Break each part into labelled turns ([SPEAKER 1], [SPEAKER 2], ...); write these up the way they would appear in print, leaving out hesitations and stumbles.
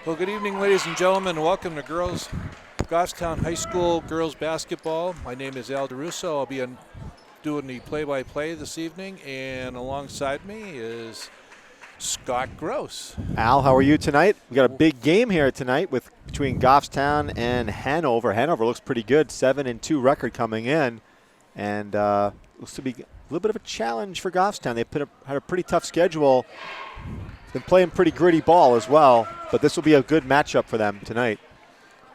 [SPEAKER 1] Well, good evening, ladies and gentlemen. Welcome to Goffstown High School girls basketball. My name is Al DeRusso. I'll be doing the play-by-play this evening, and alongside me is Scott Gross.
[SPEAKER 2] Al, how are you tonight? We got a big game here tonight between Goffstown and Hanover. Hanover looks pretty good, 7-2 record coming in, and looks to be a little bit of a challenge for Goffstown. They had a pretty tough schedule. Been playing pretty gritty ball as well, but this will be a good matchup for them tonight.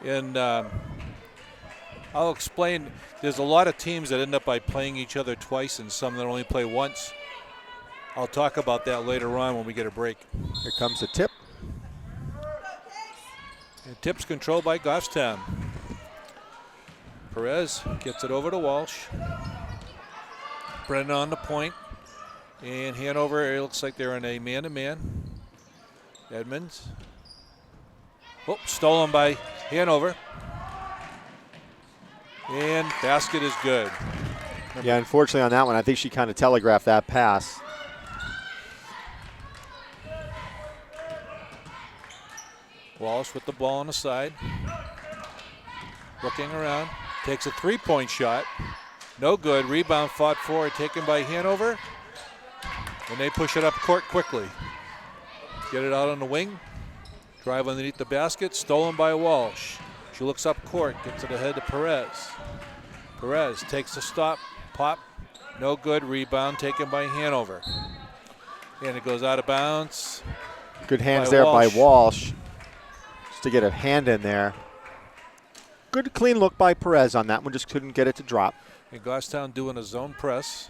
[SPEAKER 1] And I'll explain. There's a lot of teams that end up by playing each other twice and some that only play once. I'll talk about that later on when we get a break.
[SPEAKER 2] Here comes the tip.
[SPEAKER 1] And tip's controlled by Goffstown. Perez gets it over to Walsh. Brennan on the point. And Hanover, it looks like they're in a man-to-man. Edmonds. Oh, stolen by Hanover. And basket is good.
[SPEAKER 2] Yeah, unfortunately on that one, I think she kind of telegraphed that pass.
[SPEAKER 1] Walsh with the ball on the side. Looking around. Takes a three-point shot. No good. Rebound fought for, taken by Hanover. And they push it up court quickly. Get it out on the wing. Drive underneath the basket. Stolen by Walsh. She looks up court. Gets it ahead to Perez. Perez takes a stop. Pop. No good. Rebound taken by Hanover. And it goes out of bounds.
[SPEAKER 2] Good hands there by Walsh. Just to get a hand in there. Good clean look by Perez on that one. Just couldn't get it to drop.
[SPEAKER 1] And Goffstown doing a zone press.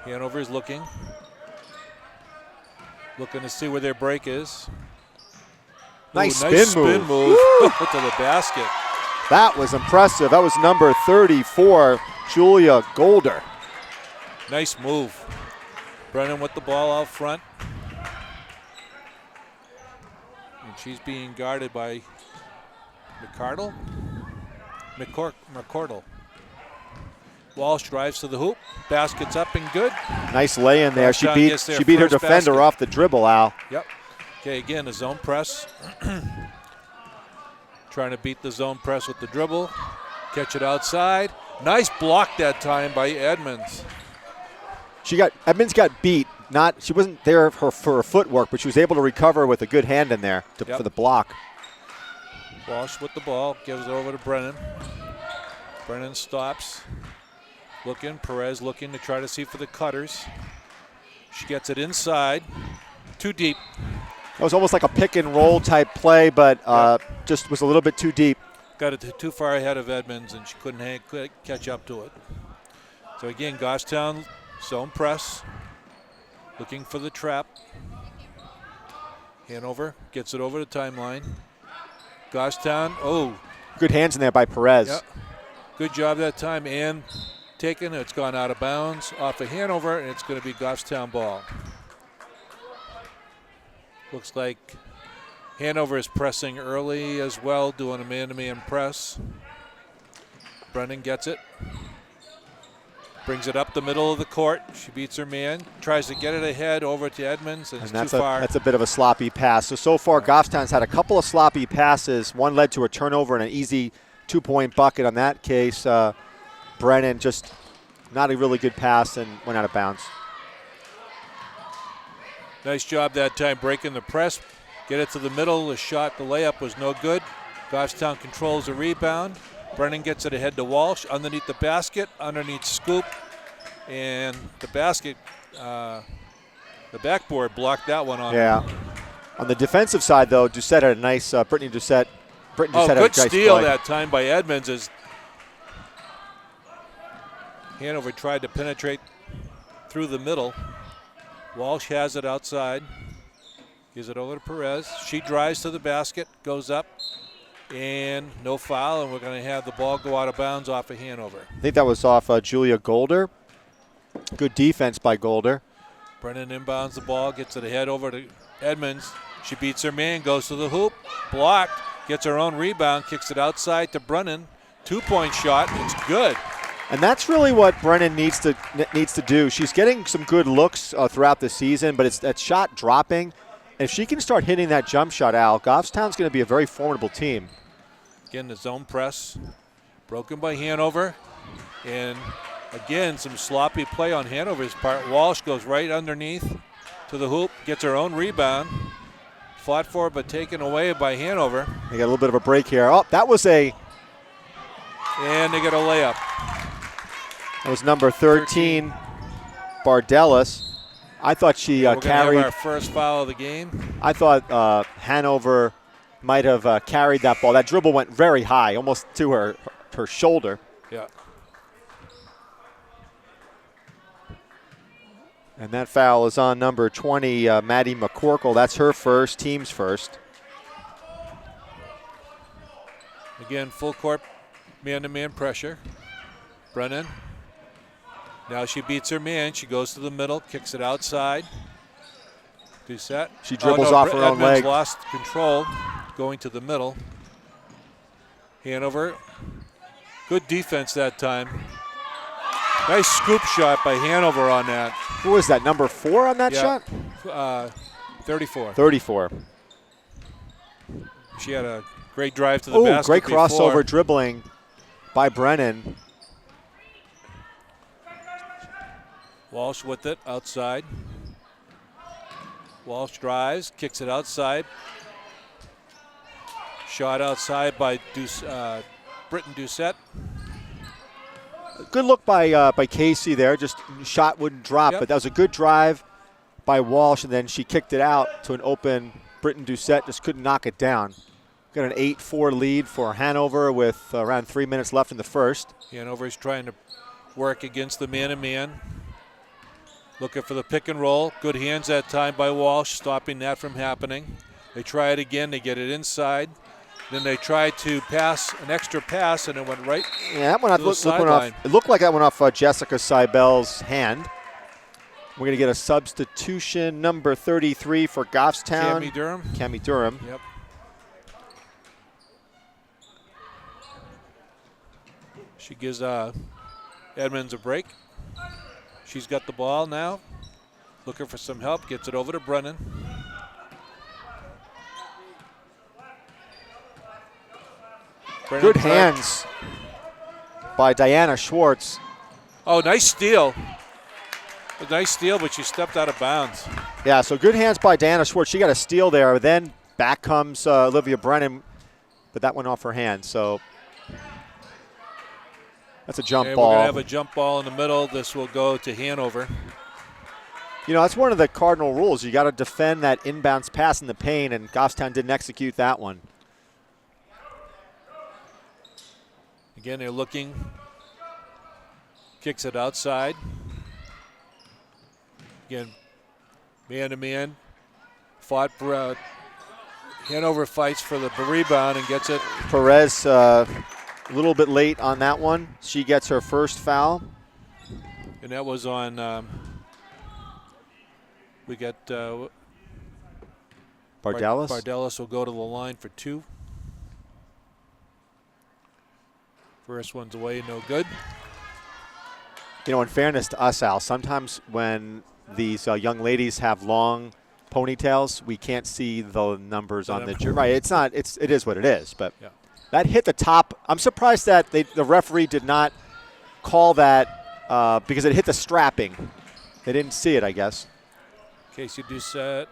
[SPEAKER 1] Hanover is looking to see where their break is.
[SPEAKER 2] Nice
[SPEAKER 1] nice
[SPEAKER 2] spin
[SPEAKER 1] move. To the basket.
[SPEAKER 2] That was impressive. That was number 34, Julia Golder.
[SPEAKER 1] Nice move. Brennan with the ball out front. And she's being guarded by McCordle. Walsh drives to the hoop. Basket's up and good.
[SPEAKER 2] Nice lay in there. She beat her defender
[SPEAKER 1] basket
[SPEAKER 2] off the dribble, Al.
[SPEAKER 1] Yep. Okay, again, a zone press. Trying to beat the zone press with the dribble. Catch it outside. Nice block that time by Edmonds.
[SPEAKER 2] Edmonds got beat. She wasn't there for her footwork, but she was able to recover with a good hand in there for the block.
[SPEAKER 1] Walsh with the ball, gives it over to Brennan. Brennan stops. Looking, Perez looking to try to see for the cutters. She gets it inside. Too deep.
[SPEAKER 2] It was almost like a pick and roll type play, but just was a little bit too deep.
[SPEAKER 1] Got it too far ahead of Edmonds, and she couldn't catch up to it. So again, Goffstown zone press. Looking for the trap. Hanover gets it over the timeline. Goffstown,
[SPEAKER 2] good hands in there by Perez.
[SPEAKER 1] Yep. Good job that time, and taken. It's gone out of bounds off of Hanover, and it's going to be Goffstown ball. Looks like Hanover is pressing early as well, doing a man-to-man press. Brennan gets it. Brings it up the middle of the court. She beats her man. Tries to get it ahead over to Edmonds, and it's too far.
[SPEAKER 2] That's a bit of a sloppy pass. So far, Goffstown's had a couple of sloppy passes. One led to a turnover and an easy two-point bucket. On that case, Brennan just not a really good pass and went out of bounds.
[SPEAKER 1] Nice job that time breaking the press. Get it to the middle. The shot, the layup was no good. Goffstown controls the rebound. Brennan gets it ahead to Walsh. Underneath the basket, underneath scoop. And the basket, the backboard blocked that one on.
[SPEAKER 2] Yeah. On the defensive side, though, Doucette had a nice, Brittany Doucette had a nice
[SPEAKER 1] good steal
[SPEAKER 2] play.
[SPEAKER 1] that time by Edmonds as Hanover tried to penetrate through the middle. Walsh has it outside. Gives it over to Perez. She drives to the basket, goes up, and no foul, and we're going to have the ball go out of bounds off of Hanover.
[SPEAKER 2] I think that was off Julia Golder. Good defense by Golder.
[SPEAKER 1] Brennan inbounds the ball, gets it ahead over to Edmonds. She beats her man, goes to the hoop, blocked, gets her own rebound, kicks it outside to Brennan. Two-point shot, it's good.
[SPEAKER 2] And that's really what Brennan needs to do. She's getting some good looks throughout the season, but it's that shot dropping. If she can start hitting that jump shot, Al, Goffstown's going to be a very formidable team.
[SPEAKER 1] Again, the zone press broken by Hanover. And again, some sloppy play on Hanover's part. Walsh goes right underneath to the hoop, gets her own rebound. Fought for but taken away by Hanover.
[SPEAKER 2] They got a little bit of a break here. Oh, that was a...
[SPEAKER 1] And they get a layup.
[SPEAKER 2] That was number 13, Bardelis. I thought she
[SPEAKER 1] we're
[SPEAKER 2] carried...
[SPEAKER 1] have our first foul of the game.
[SPEAKER 2] I thought Hanover might have carried that ball. That dribble went very high, almost to her shoulder.
[SPEAKER 1] Yeah.
[SPEAKER 2] And that foul is on number 20, Maddie McCorkle. That's her first, team's first.
[SPEAKER 1] Again, full court, man-to-man pressure. Brennan. Now she beats her man. She goes to the middle, kicks it outside. Doucette.
[SPEAKER 2] She dribbles off her own leg.
[SPEAKER 1] Lost control, going to the middle. Hanover. Good defense that time. Nice scoop shot by Hanover on that.
[SPEAKER 2] Who was that, number 4 on that shot?
[SPEAKER 1] 34.
[SPEAKER 2] 34.
[SPEAKER 1] She had a great drive to the basket.
[SPEAKER 2] Great crossover
[SPEAKER 1] before.
[SPEAKER 2] dribbling by Brennan.
[SPEAKER 1] Walsh with it outside. Walsh drives, kicks it outside. Shot outside by Britton Doucette.
[SPEAKER 2] Good look by Casey there. Just shot wouldn't drop, but that was a good drive by Walsh, and then she kicked it out to an open Britton Doucette. Just couldn't knock it down. Got an 8-4 lead for Hanover with around 3 minutes left in the first.
[SPEAKER 1] Hanover's trying to work against the man-to-man. Looking for the pick and roll. Good hands that time by Walsh, stopping that from happening. They try it again. They get it inside. Then they tried to pass an extra pass, and it went right
[SPEAKER 2] that one
[SPEAKER 1] to the sideline.
[SPEAKER 2] It looked like that went off Jessica Seibel's hand. We're going to get a substitution, number 33 for Goffstown. Cami Durham.
[SPEAKER 1] Yep. She gives Edmonds a break. She's got the ball now. Looking for some help. Gets it over to Brennan.
[SPEAKER 2] Good hands by Diana Schwartz.
[SPEAKER 1] Oh, nice steal. A nice steal, but she stepped out of bounds.
[SPEAKER 2] Yeah, so good hands by Diana Schwartz. She got a steal there. Then back comes Olivia Brennan, but that went off her hand. So that's a jump ball.
[SPEAKER 1] We're going to have a jump ball in the middle. This will go to Hanover.
[SPEAKER 2] You know, that's one of the cardinal rules. You got to defend that inbounds pass in the paint, and Goffstown didn't execute that one.
[SPEAKER 1] Again, they're looking. Kicks it outside. Again, man-to-man. Fought for Hanover fights for the rebound and gets it.
[SPEAKER 2] Perez a little bit late on that one. She gets her first foul.
[SPEAKER 1] And that was on, we got
[SPEAKER 2] Bardelis.
[SPEAKER 1] Bardelis will go to the line for 2. First one's away, no good.
[SPEAKER 2] You know, in fairness to us, Al, sometimes when these young ladies have long ponytails, we can't see the numbers on the jersey. Right, it is what it is. But
[SPEAKER 1] yeah.
[SPEAKER 2] That hit the top. I'm surprised that the referee did not call that because it hit the strapping. They didn't see it, I guess.
[SPEAKER 1] Casey Doucette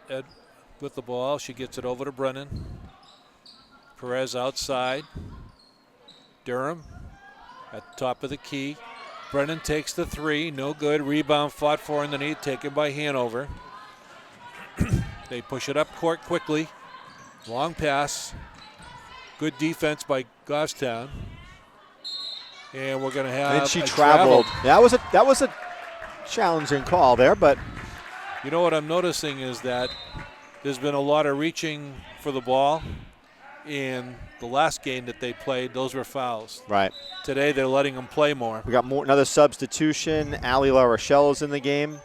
[SPEAKER 1] with the ball. She gets it over to Brennan. Perez outside. Durham at the top of the key. Brennan takes the 3, no good. Rebound fought for underneath, taken by Hanover. They push it up court quickly. Long pass. Good defense by Goffstown. And we're going to have.
[SPEAKER 2] And she traveled. That was a challenging call there, but.
[SPEAKER 1] You know what I'm noticing is that there's been a lot of reaching for the ball. In the last game that they played, those were fouls.
[SPEAKER 2] Right.
[SPEAKER 1] Today they're letting them play more.
[SPEAKER 3] We got another substitution. Ali La Rochelle is in the game.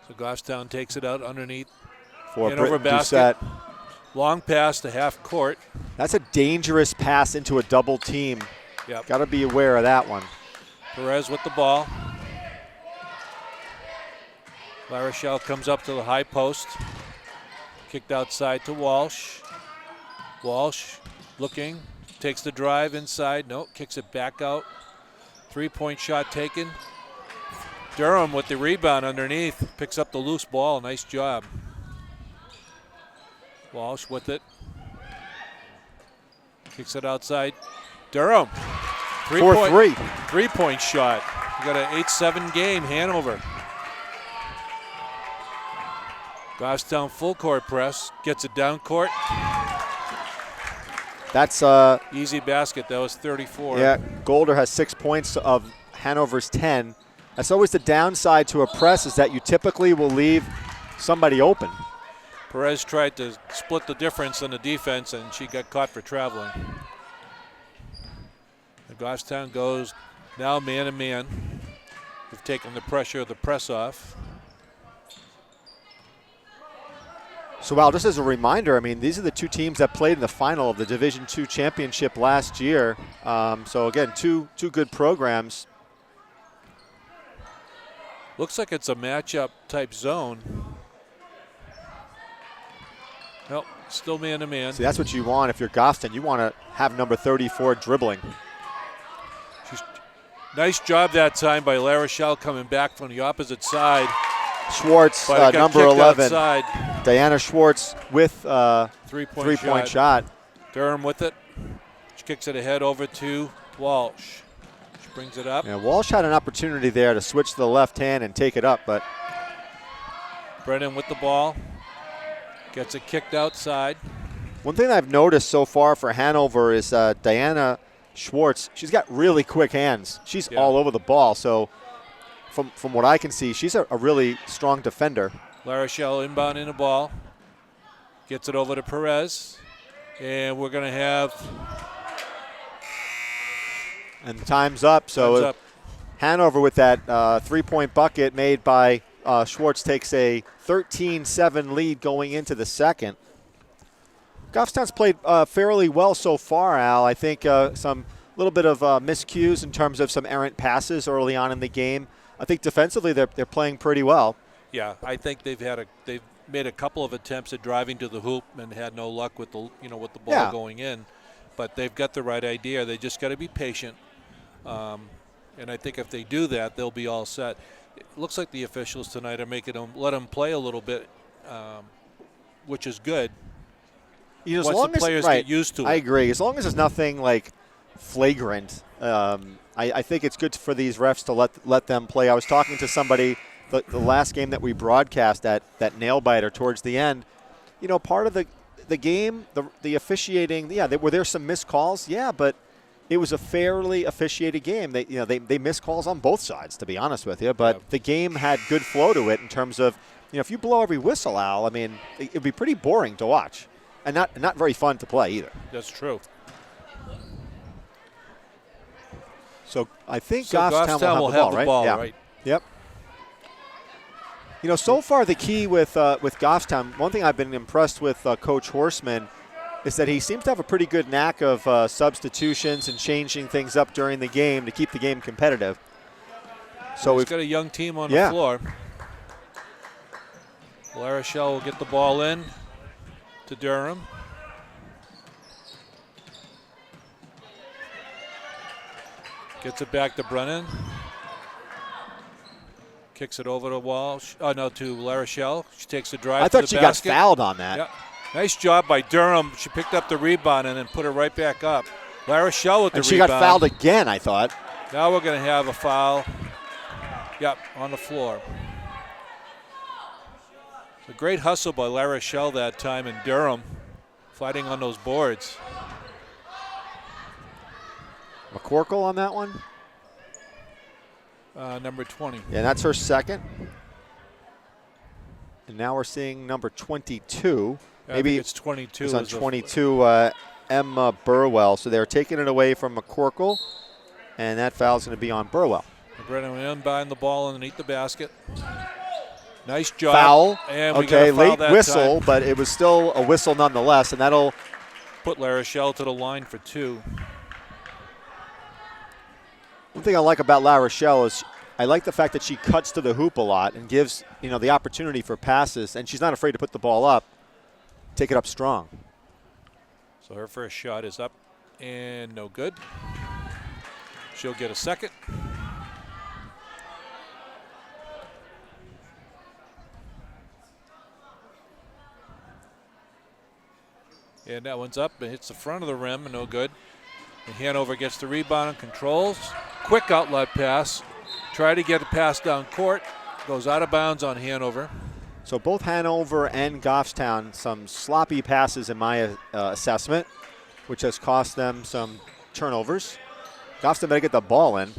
[SPEAKER 1] So Goffstown takes it out underneath.
[SPEAKER 2] For
[SPEAKER 1] Hanover basket. Long pass to half court.
[SPEAKER 2] That's a dangerous pass into a double team.
[SPEAKER 1] Yep.
[SPEAKER 2] Got to be aware of that one.
[SPEAKER 1] Perez with the ball. La Rochelle comes up to the high post. Kicked outside to Walsh. Walsh looking, takes the drive inside. No, kicks it back out. 3-point shot taken. Durham with the rebound underneath. Picks up the loose ball. Nice job. Walsh with it. Kicks it outside. Durham. 3-point shot. You got an 8-7 game, Hanover. Goffstown full court press. Gets it down court.
[SPEAKER 2] That's
[SPEAKER 1] easy basket. That was 34.
[SPEAKER 2] Yeah, Golder has 6 points of Hanover's 10. That's always the downside to a press, is that you typically will leave somebody open.
[SPEAKER 1] Perez tried to split the difference in the defense, and she got caught for traveling. And Goffstown goes now man-to-man. They've taken the pressure of the press off.
[SPEAKER 2] So, Al, just as a reminder, I mean, these are the two teams that played in the final of the Division II championship last year. So, again, two good programs.
[SPEAKER 1] Looks like it's a matchup type zone. Nope, still man-to-man.
[SPEAKER 2] See, that's what you want if you're Goffstown. You want to have number 34 dribbling.
[SPEAKER 1] Nice job that time by La Rochelle coming back from the opposite side.
[SPEAKER 2] Schwartz, number 11.
[SPEAKER 1] Outside.
[SPEAKER 2] Diana Schwartz with
[SPEAKER 1] three-point
[SPEAKER 2] shot.
[SPEAKER 1] Durham with it. She kicks it ahead over to Walsh. She brings it up.
[SPEAKER 2] Yeah, Walsh had an opportunity there to switch to the left hand and take it up, but
[SPEAKER 1] Brennan with the ball. Gets it kicked outside.
[SPEAKER 2] One thing I've noticed so far for Hanover is Diana Schwartz. She's got really quick hands. She's all over the ball. So from what I can see, she's a really strong defender.
[SPEAKER 1] La Rochelle inbound in the ball. Gets it over to Perez. And we're going to have...
[SPEAKER 2] And time's up. So Hanover with that 3-point bucket made by Schwartz takes a 13-7 lead going into the second. Goffstown's played fairly well so far, Al. I think some little bit of miscues in terms of some errant passes early on in the game. I think defensively they're playing pretty well.
[SPEAKER 1] Yeah, I think they've made a couple of attempts at driving to the hoop and had no luck with the ball going in. But they've got the right idea. They just got to be patient. And I think if they do that, they'll be all set. It looks like the officials tonight are let them play a little bit, which is good. Once the players get used to it.
[SPEAKER 2] I agree. As long as there's nothing like flagrant, I think it's good for these refs to let them play. I was talking to somebody the last game that we broadcast, that nail biter towards the end. You know, part of the game, the officiating, were there some missed calls? Yeah, but it was a fairly officiated game. They missed calls on both sides, to be honest with you. But the game had good flow to it in terms of, if you blow every whistle, Al, I mean, it'd be pretty boring to watch, and not very fun to play either.
[SPEAKER 1] That's true.
[SPEAKER 2] So I think Goffstown will have the ball, right? Yep. So far the key with Goffstown, one thing I've been impressed with Coach Horseman is that he seems to have a pretty good knack of substitutions and changing things up during the game to keep the game competitive. So
[SPEAKER 1] he's got a young team on the floor. La Rochelle will get the ball in to Durham. Gets it back to Brennan. Kicks it over to Walsh. To La Rochelle. She takes the drive.
[SPEAKER 2] I thought she got fouled on that.
[SPEAKER 1] Yeah. Nice job by Durham. She picked up the rebound and then put it right back up. La Rochelle with the rebound.
[SPEAKER 2] And she got fouled again, I thought.
[SPEAKER 1] Now we're going to have a foul. Yep, on the floor. It's a great hustle by La Rochelle that time, and Durham fighting on those boards.
[SPEAKER 2] McCorkle on that one?
[SPEAKER 1] Number 20.
[SPEAKER 2] Yeah, that's her second. And now we're seeing number 22.
[SPEAKER 1] Yeah, maybe it's 22.
[SPEAKER 2] It's on 22, Emma Burwell. So they're taking it away from McCorkle, and that foul's going to be on Burwell.
[SPEAKER 1] Brennan inbound the ball underneath the basket. Nice job.
[SPEAKER 2] Foul.
[SPEAKER 1] And we got a foul
[SPEAKER 2] late
[SPEAKER 1] that
[SPEAKER 2] whistle,
[SPEAKER 1] time.
[SPEAKER 2] But it was still a whistle nonetheless, and that'll
[SPEAKER 1] put La Rochelle to the line for 2.
[SPEAKER 2] One thing I like about La Rochelle is I like the fact that she cuts to the hoop a lot and gives, the opportunity for passes, and she's not afraid to put the ball up, take it up strong.
[SPEAKER 1] So her first shot is up and no good. She'll get a second. And that one's up and hits the front of the rim, and no good. And Hanover gets the rebound and controls. Quick outlet pass. Try to get a pass down court. Goes out of bounds on Hanover.
[SPEAKER 2] So both Hanover and Goffstown, some sloppy passes in my assessment, which has cost them some turnovers. Goffstown better get the ball in.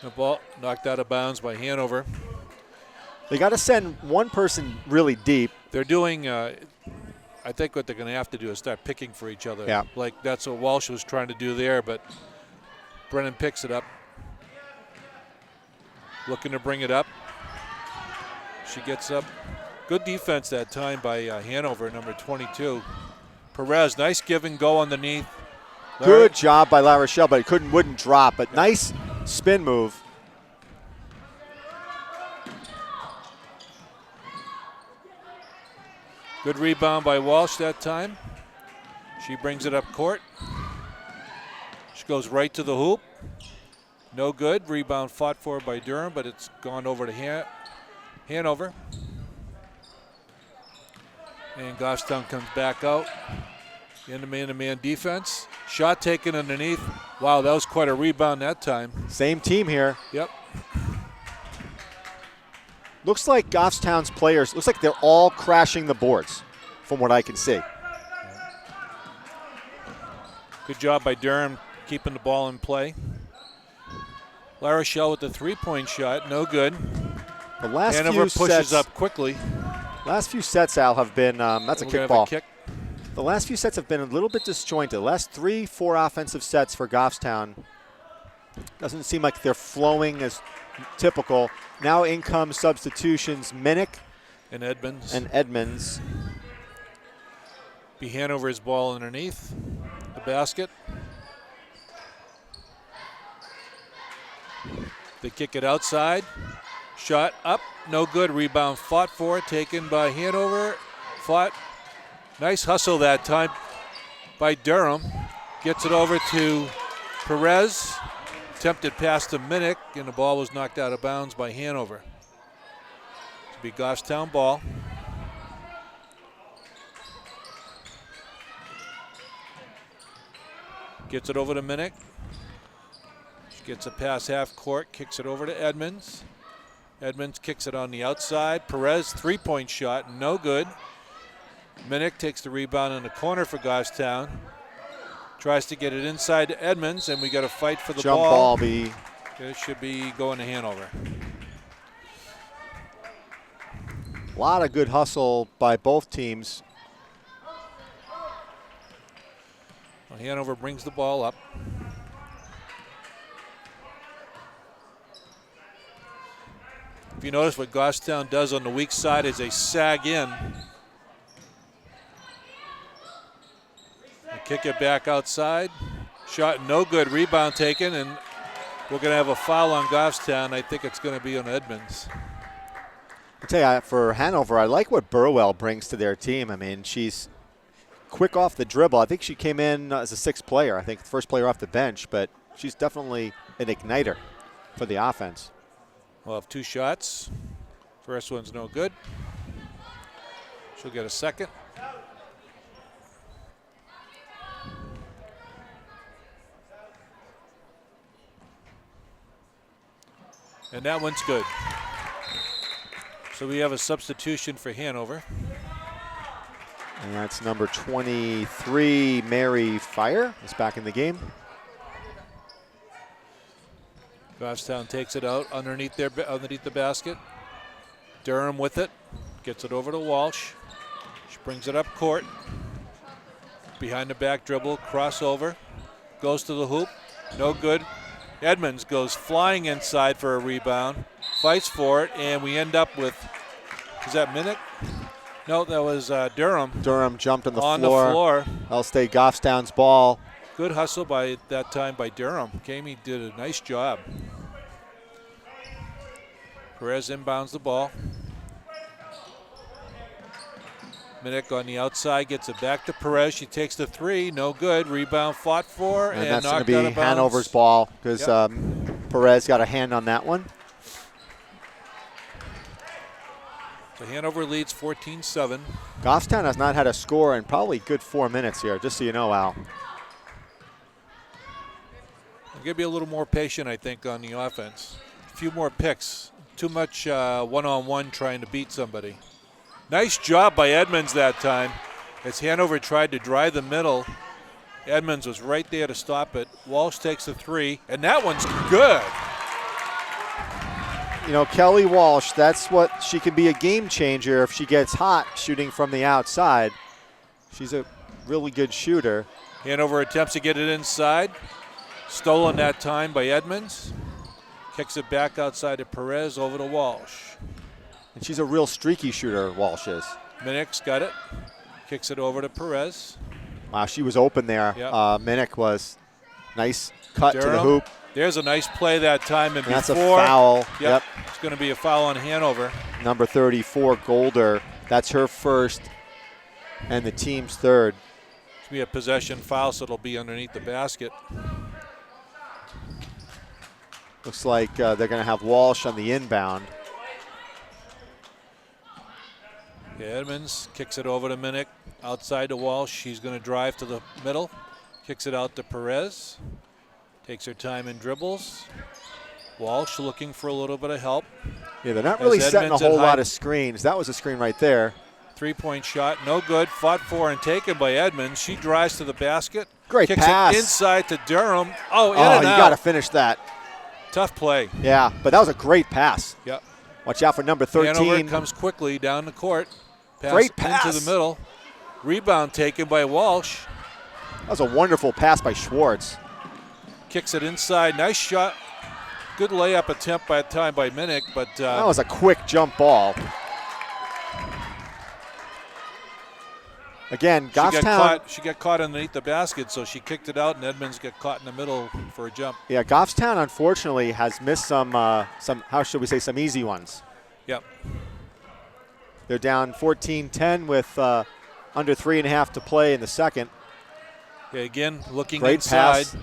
[SPEAKER 1] The ball knocked out of bounds by Hanover.
[SPEAKER 2] They got to send one person really deep.
[SPEAKER 1] They're doing, I think what they're going to have to do is start picking for each other.
[SPEAKER 2] Yeah.
[SPEAKER 1] Like that's what Walsh was trying to do there, but Brennan picks it up. Looking to bring it up. She gets up. Good defense that time by Hanover, number 22. Perez, nice give and go underneath.
[SPEAKER 2] Good job by La Rochelle, but it wouldn't drop. But nice spin move.
[SPEAKER 1] Good rebound by Walsh that time. She brings it up court. She goes right to the hoop. No good. Rebound fought for by Durham, but it's gone over to Hanover. And Goffstown comes back out in the man-to-man defense. Shot taken underneath. Wow, that was quite a rebound that time.
[SPEAKER 2] Same team here.
[SPEAKER 1] Yep.
[SPEAKER 2] Looks like Goffstown's players, looks like they're all crashing the boards from what I can see.
[SPEAKER 1] Good job by Durham keeping the ball in play. La Rochelle with the three-point shot, no good.
[SPEAKER 2] The last
[SPEAKER 1] Hanover
[SPEAKER 2] few
[SPEAKER 1] pushes
[SPEAKER 2] sets,
[SPEAKER 1] up quickly.
[SPEAKER 2] Last few sets, Al, have been, that's a kickball.
[SPEAKER 1] Kick.
[SPEAKER 2] The last few sets have been a little bit disjointed. The last 3-4 offensive sets for Goffstown doesn't seem like they're flowing as typical. Now in comes substitutions, Minnick
[SPEAKER 1] and
[SPEAKER 2] Edmonds.
[SPEAKER 1] Be Hanover's ball underneath the basket. They kick it outside. Shot up, no good. Rebound fought for, taken by Hanover. Fought. Nice hustle that time by Durham. Gets it over to Perez. Attempted pass to Minnick, and the ball was knocked out of bounds by Hanover. To be Goffstown ball. Gets it over to Minnick. She gets a pass half court, kicks it over to Edmonds. Edmonds kicks it on the outside. Perez, three-point shot, no good. Minnick takes the rebound in the corner for Goffstown. Tries to get it inside to Edmonds, and we got to fight for the
[SPEAKER 2] Jump
[SPEAKER 1] ball.
[SPEAKER 2] It
[SPEAKER 1] should be going to Hanover.
[SPEAKER 2] A lot of good hustle by both teams.
[SPEAKER 1] Well, Hanover brings the ball up. If you notice what Goffstown does on the weak side is they sag in. Kick it back outside. Shot no good. Rebound taken, and we're going to have a foul on Goffstown. I think it's going to be on Edmonds.
[SPEAKER 2] I'll tell you, for Hanover, I like what Burwell brings to their team. I mean, she's quick off the dribble. I think she came in as a sixth player. I think the first player off the bench, but she's definitely an igniter for the offense.
[SPEAKER 1] We'll have two shots. First one's no good. She'll get a second. And that one's good. So we have a substitution for Hanover.
[SPEAKER 2] And that's number 23, Mary Fire, is back in the game.
[SPEAKER 1] Goffstown takes it out underneath the basket. Durham with it. Gets it over to Walsh. She brings it up court. Behind the back dribble, crossover. Goes to the hoop. No good. Edmonds goes flying inside for a rebound. Fights for it, and we end up with, is that Minnick? No, that was Durham.
[SPEAKER 2] Durham jumped on
[SPEAKER 1] the floor.
[SPEAKER 2] That'll stay Goffstown's ball.
[SPEAKER 1] Good hustle by that time by Durham. Kamey did a nice job. Perez inbounds the ball. Minnick on the outside gets it back to Perez. She takes the three, no good. Rebound fought for
[SPEAKER 2] And
[SPEAKER 1] and
[SPEAKER 2] that's going to
[SPEAKER 1] knocked
[SPEAKER 2] be
[SPEAKER 1] out of bounds.
[SPEAKER 2] Hanover's ball because Perez got a hand on that one.
[SPEAKER 1] So Hanover leads 14-7.
[SPEAKER 2] Goffstown has not had a score in probably a good 4 minutes here, just so you know, Al.
[SPEAKER 1] I'll give you a little more patient, I think, on the offense. A few more picks. Too much one-on-one trying to beat somebody. Nice job by Edmonds that time. As Hanover tried to drive the middle, Edmonds was right there to stop it. Walsh takes the three, and that one's good.
[SPEAKER 2] You know, Kelly Walsh, that's what she can be a game changer if she gets hot shooting from the outside. She's a really good shooter.
[SPEAKER 1] Hanover attempts to get it inside. Stolen that time by Edmonds. Kicks it back outside to Perez over to Walsh.
[SPEAKER 2] And she's a real streaky shooter, Walsh is.
[SPEAKER 1] Minnick's got it. Kicks it over to Perez.
[SPEAKER 2] Wow, she was open there.
[SPEAKER 1] Yep.
[SPEAKER 2] Minnick was nice cut to the
[SPEAKER 1] Durham.
[SPEAKER 2] hoop.
[SPEAKER 1] There's a nice play that time. And
[SPEAKER 2] That's
[SPEAKER 1] before,
[SPEAKER 2] a foul.
[SPEAKER 1] Yep. It's going to be a foul on Hanover.
[SPEAKER 2] Number 34, Golder. That's her first and the team's third.
[SPEAKER 1] It's going to be a possession foul, so it'll be underneath the basket.
[SPEAKER 2] Looks like they're going to have Walsh on the inbound.
[SPEAKER 1] Yeah, Edmonds kicks it over to Minnick. Outside to Walsh. She's going to drive to the middle. Kicks it out to Perez. Takes her time and dribbles. Walsh looking for a little bit of help.
[SPEAKER 2] Yeah, they're not really
[SPEAKER 1] As
[SPEAKER 2] setting a
[SPEAKER 1] Edmonds
[SPEAKER 2] whole
[SPEAKER 1] at
[SPEAKER 2] lot
[SPEAKER 1] height.
[SPEAKER 2] of screens. That was a screen right there.
[SPEAKER 1] Three-point shot, no good. Fought for and taken by Edmonds. She drives to the basket.
[SPEAKER 2] Great
[SPEAKER 1] kicks
[SPEAKER 2] pass.
[SPEAKER 1] It inside to Durham. Oh, in
[SPEAKER 2] Oh,
[SPEAKER 1] and
[SPEAKER 2] you
[SPEAKER 1] out.
[SPEAKER 2] got to finish that.
[SPEAKER 1] Tough play.
[SPEAKER 2] Yeah, but that was a great pass.
[SPEAKER 1] Yep.
[SPEAKER 2] Watch out for number 13.
[SPEAKER 1] Hanover comes quickly down the court.
[SPEAKER 2] Great pass.
[SPEAKER 1] Into the middle. Rebound taken by Walsh.
[SPEAKER 2] That was a wonderful pass by Schwartz.
[SPEAKER 1] Kicks it inside. Nice shot. Good layup attempt by Minnick, but
[SPEAKER 2] That was a quick jump ball. Again, Goffstown.
[SPEAKER 1] she got caught underneath the basket, so she kicked it out, and Edmonds got caught in the middle for a jump.
[SPEAKER 2] Yeah, Goffstown unfortunately has missed some how should we say, some easy ones.
[SPEAKER 1] Yep.
[SPEAKER 2] They're down 14-10 with under 3.5 to play in the second.
[SPEAKER 1] Yeah, again, looking
[SPEAKER 2] Great
[SPEAKER 1] inside.
[SPEAKER 2] pass.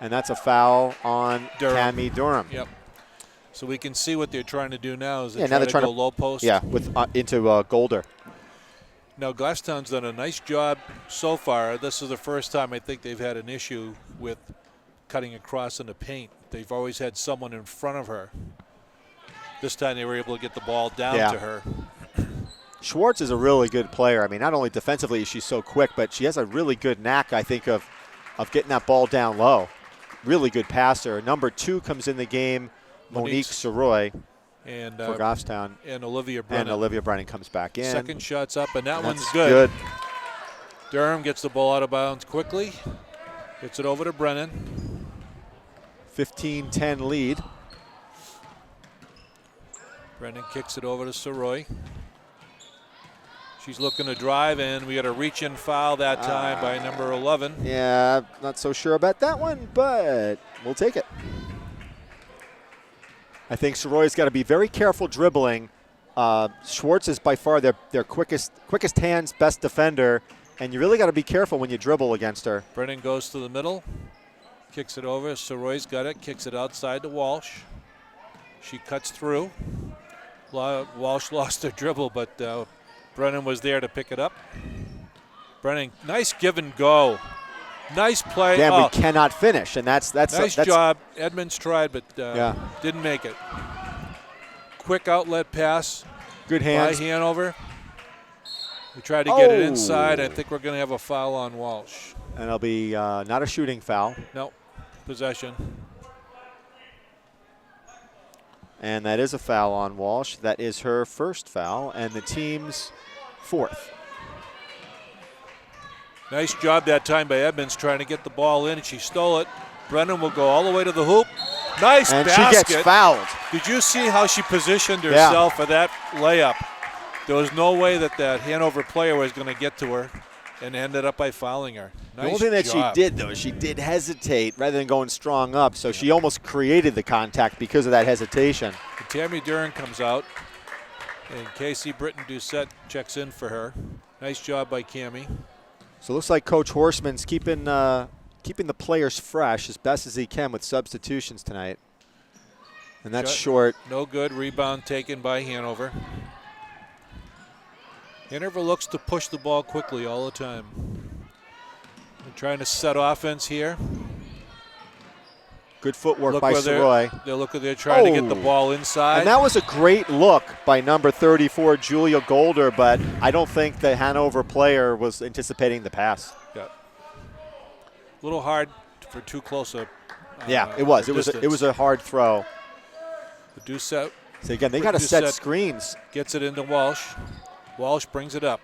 [SPEAKER 2] And that's a foul on
[SPEAKER 1] Durham.
[SPEAKER 2] Tammy Durham.
[SPEAKER 1] Yep. So we can see what they're trying to do now is
[SPEAKER 2] Yeah, now they're trying
[SPEAKER 1] to
[SPEAKER 2] to
[SPEAKER 1] go low post.
[SPEAKER 2] Yeah, with into Golder.
[SPEAKER 1] Now, Goffstown's done a nice job so far. This is the first time I think they've had an issue with cutting across in the paint. They've always had someone in front of her. This time they were able to get the ball down to her.
[SPEAKER 2] Schwartz is a really good player. I mean, not only defensively is she so quick, but she has a really good knack, I think, of getting that ball down low. Really good passer. Number 2 comes in the game, Monique Soroy
[SPEAKER 1] and
[SPEAKER 2] for Goffstown.
[SPEAKER 1] And Olivia Brennan.
[SPEAKER 2] And Olivia Brennan comes back in.
[SPEAKER 1] Second shot's up, and that one's
[SPEAKER 2] That's
[SPEAKER 1] good. Durham gets the ball out of bounds quickly. Gets it over to Brennan.
[SPEAKER 2] 15-10 lead.
[SPEAKER 1] Brennan kicks it over to Soroy. She's looking to drive, and we got a reach-in foul that time by number 11.
[SPEAKER 2] Yeah, not so sure about that one, but we'll take it. I think Soroy's got to be very careful dribbling. Schwartz is by far their quickest hands, best defender, and you really got to be careful when you dribble against her.
[SPEAKER 1] Brennan goes to the middle, kicks it over. Soroy's got it, kicks it outside to Walsh. She cuts through. Walsh lost her dribble, but Brennan was there to pick it up. Brennan, nice give and go. Nice play.
[SPEAKER 2] Again, we cannot finish, and that's
[SPEAKER 1] nice job. Edmonds tried, but
[SPEAKER 2] yeah.
[SPEAKER 1] Didn't make it. Quick outlet pass.
[SPEAKER 2] Good hands.
[SPEAKER 1] By Hanover. We tried to get it inside. I think we're going to have a foul on Walsh.
[SPEAKER 2] And it'll be not a shooting foul.
[SPEAKER 1] No, possession.
[SPEAKER 2] And that is a foul on Walsh. That is her first foul, and the team's fourth.
[SPEAKER 1] Nice job that time by Edmonds trying to get the ball in, and she stole it. Brennan will go all the way to the hoop. Nice
[SPEAKER 2] and
[SPEAKER 1] basket.
[SPEAKER 2] She gets fouled.
[SPEAKER 1] Did you see how she positioned herself for that layup? There was no way that Hanover player was going to get to her. and ended up by fouling her. Nice
[SPEAKER 2] The only thing that
[SPEAKER 1] job.
[SPEAKER 2] she did, though, she did hesitate rather than going strong up, so she almost created the contact because of that hesitation.
[SPEAKER 1] And Tammy Duran comes out, and Casey Britton-Doucette checks in for her. Nice job by Cammie.
[SPEAKER 2] So it looks like Coach Horseman's keeping the players fresh as best as he can with substitutions tonight. And that's short.
[SPEAKER 1] No good. Rebound taken by Hanover. Hanover looks to push the ball quickly all the time. They're trying to set offense here.
[SPEAKER 2] Good footwork
[SPEAKER 1] Look
[SPEAKER 2] by
[SPEAKER 1] where
[SPEAKER 2] Soroy.
[SPEAKER 1] they're trying to get the ball inside.
[SPEAKER 2] And that was a great look by number 34, Julia Golder, but I don't think the Hanover player was anticipating the pass.
[SPEAKER 1] Yeah. A little hard for too close a
[SPEAKER 2] Yeah, it was. It was a hard throw.
[SPEAKER 1] The Doucette.
[SPEAKER 2] So again, they got to set screens.
[SPEAKER 1] Gets it into Walsh. Walsh brings it up.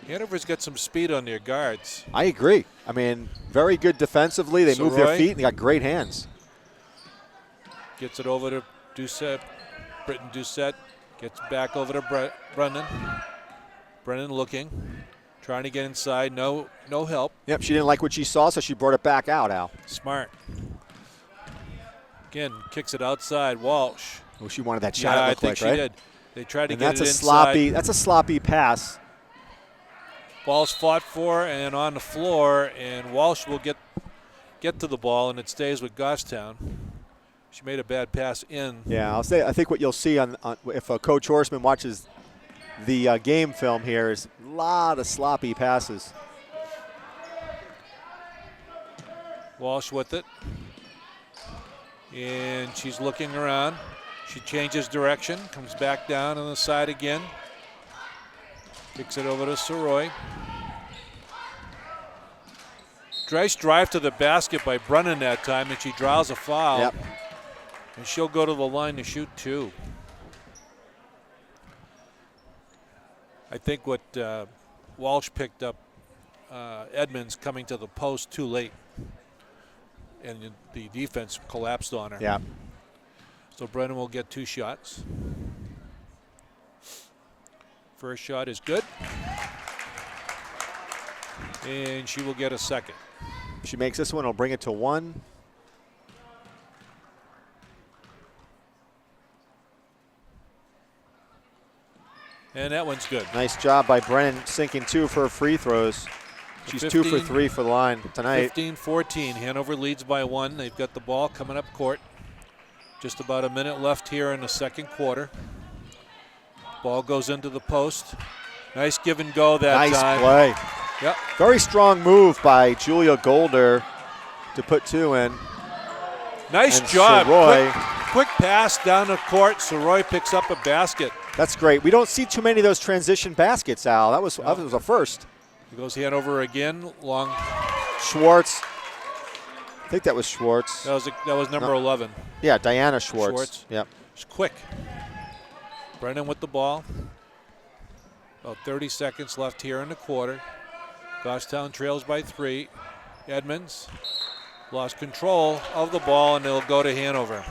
[SPEAKER 1] Hanover's got some speed on their guards.
[SPEAKER 2] I agree. I mean, very good defensively. They move their feet and they got great hands.
[SPEAKER 1] Gets it over to Doucette. Britton-Doucette gets back over to Brennan. Brennan looking, trying to get inside. No help.
[SPEAKER 2] Yep, she didn't like what she saw, so she brought it back out, Al.
[SPEAKER 1] Smart. Again, kicks it outside. Walsh.
[SPEAKER 2] Oh, she wanted that shot.
[SPEAKER 1] Yeah,
[SPEAKER 2] It
[SPEAKER 1] I
[SPEAKER 2] looked
[SPEAKER 1] think
[SPEAKER 2] like,
[SPEAKER 1] she
[SPEAKER 2] right?
[SPEAKER 1] did. They tried to
[SPEAKER 2] And
[SPEAKER 1] get
[SPEAKER 2] that's
[SPEAKER 1] it
[SPEAKER 2] a
[SPEAKER 1] inside.
[SPEAKER 2] That's a sloppy pass.
[SPEAKER 1] Ball's fought for and on the floor, and Walsh will get to the ball, and it stays with Goffstown. She made a bad pass in.
[SPEAKER 2] Yeah, I think what you'll see on if Coach Horseman watches the game film here is a lot of sloppy passes.
[SPEAKER 1] Walsh with it. And she's looking around. She changes direction, comes back down on the side again. Kicks it over to Soroy. Nice drive to the basket by Brennan that time, and she draws a foul.
[SPEAKER 2] Yep.
[SPEAKER 1] And she'll go to the line to shoot two. I think what Walsh picked up, Edmonds coming to the post too late. And the defense collapsed on her.
[SPEAKER 2] Yeah.
[SPEAKER 1] So Brennan will get two shots. First shot is good. And she will get a second.
[SPEAKER 2] If she makes this one, it'll bring it to one.
[SPEAKER 1] And that one's good.
[SPEAKER 2] Nice job by Brennan sinking two for her free throws. She's 2 for 3 for the line tonight.
[SPEAKER 1] 15-14. Hanover leads by one. They've got the ball coming up court. Just about a minute left here in the second quarter. Ball goes into the post. Nice give and go that time.
[SPEAKER 2] Nice play.
[SPEAKER 1] Yep.
[SPEAKER 2] Very strong move by Julia Golder to put two in.
[SPEAKER 1] Nice
[SPEAKER 2] And
[SPEAKER 1] job.
[SPEAKER 2] Soroy.
[SPEAKER 1] Quick pass down the court. Soroy picks up a basket.
[SPEAKER 2] That's great. We don't see too many of those transition baskets, Al. That was a first.
[SPEAKER 1] Here goes Hanover again. Long.
[SPEAKER 2] Schwartz. I think that was Schwartz.
[SPEAKER 1] That was number 11.
[SPEAKER 2] Yeah, Diana Schwartz. Yep.
[SPEAKER 1] It's quick. Brennan with the ball. About 30 seconds left here in the quarter. Goffstown trails by 3. Edmonds lost control of the ball, and it'll go to Hanover.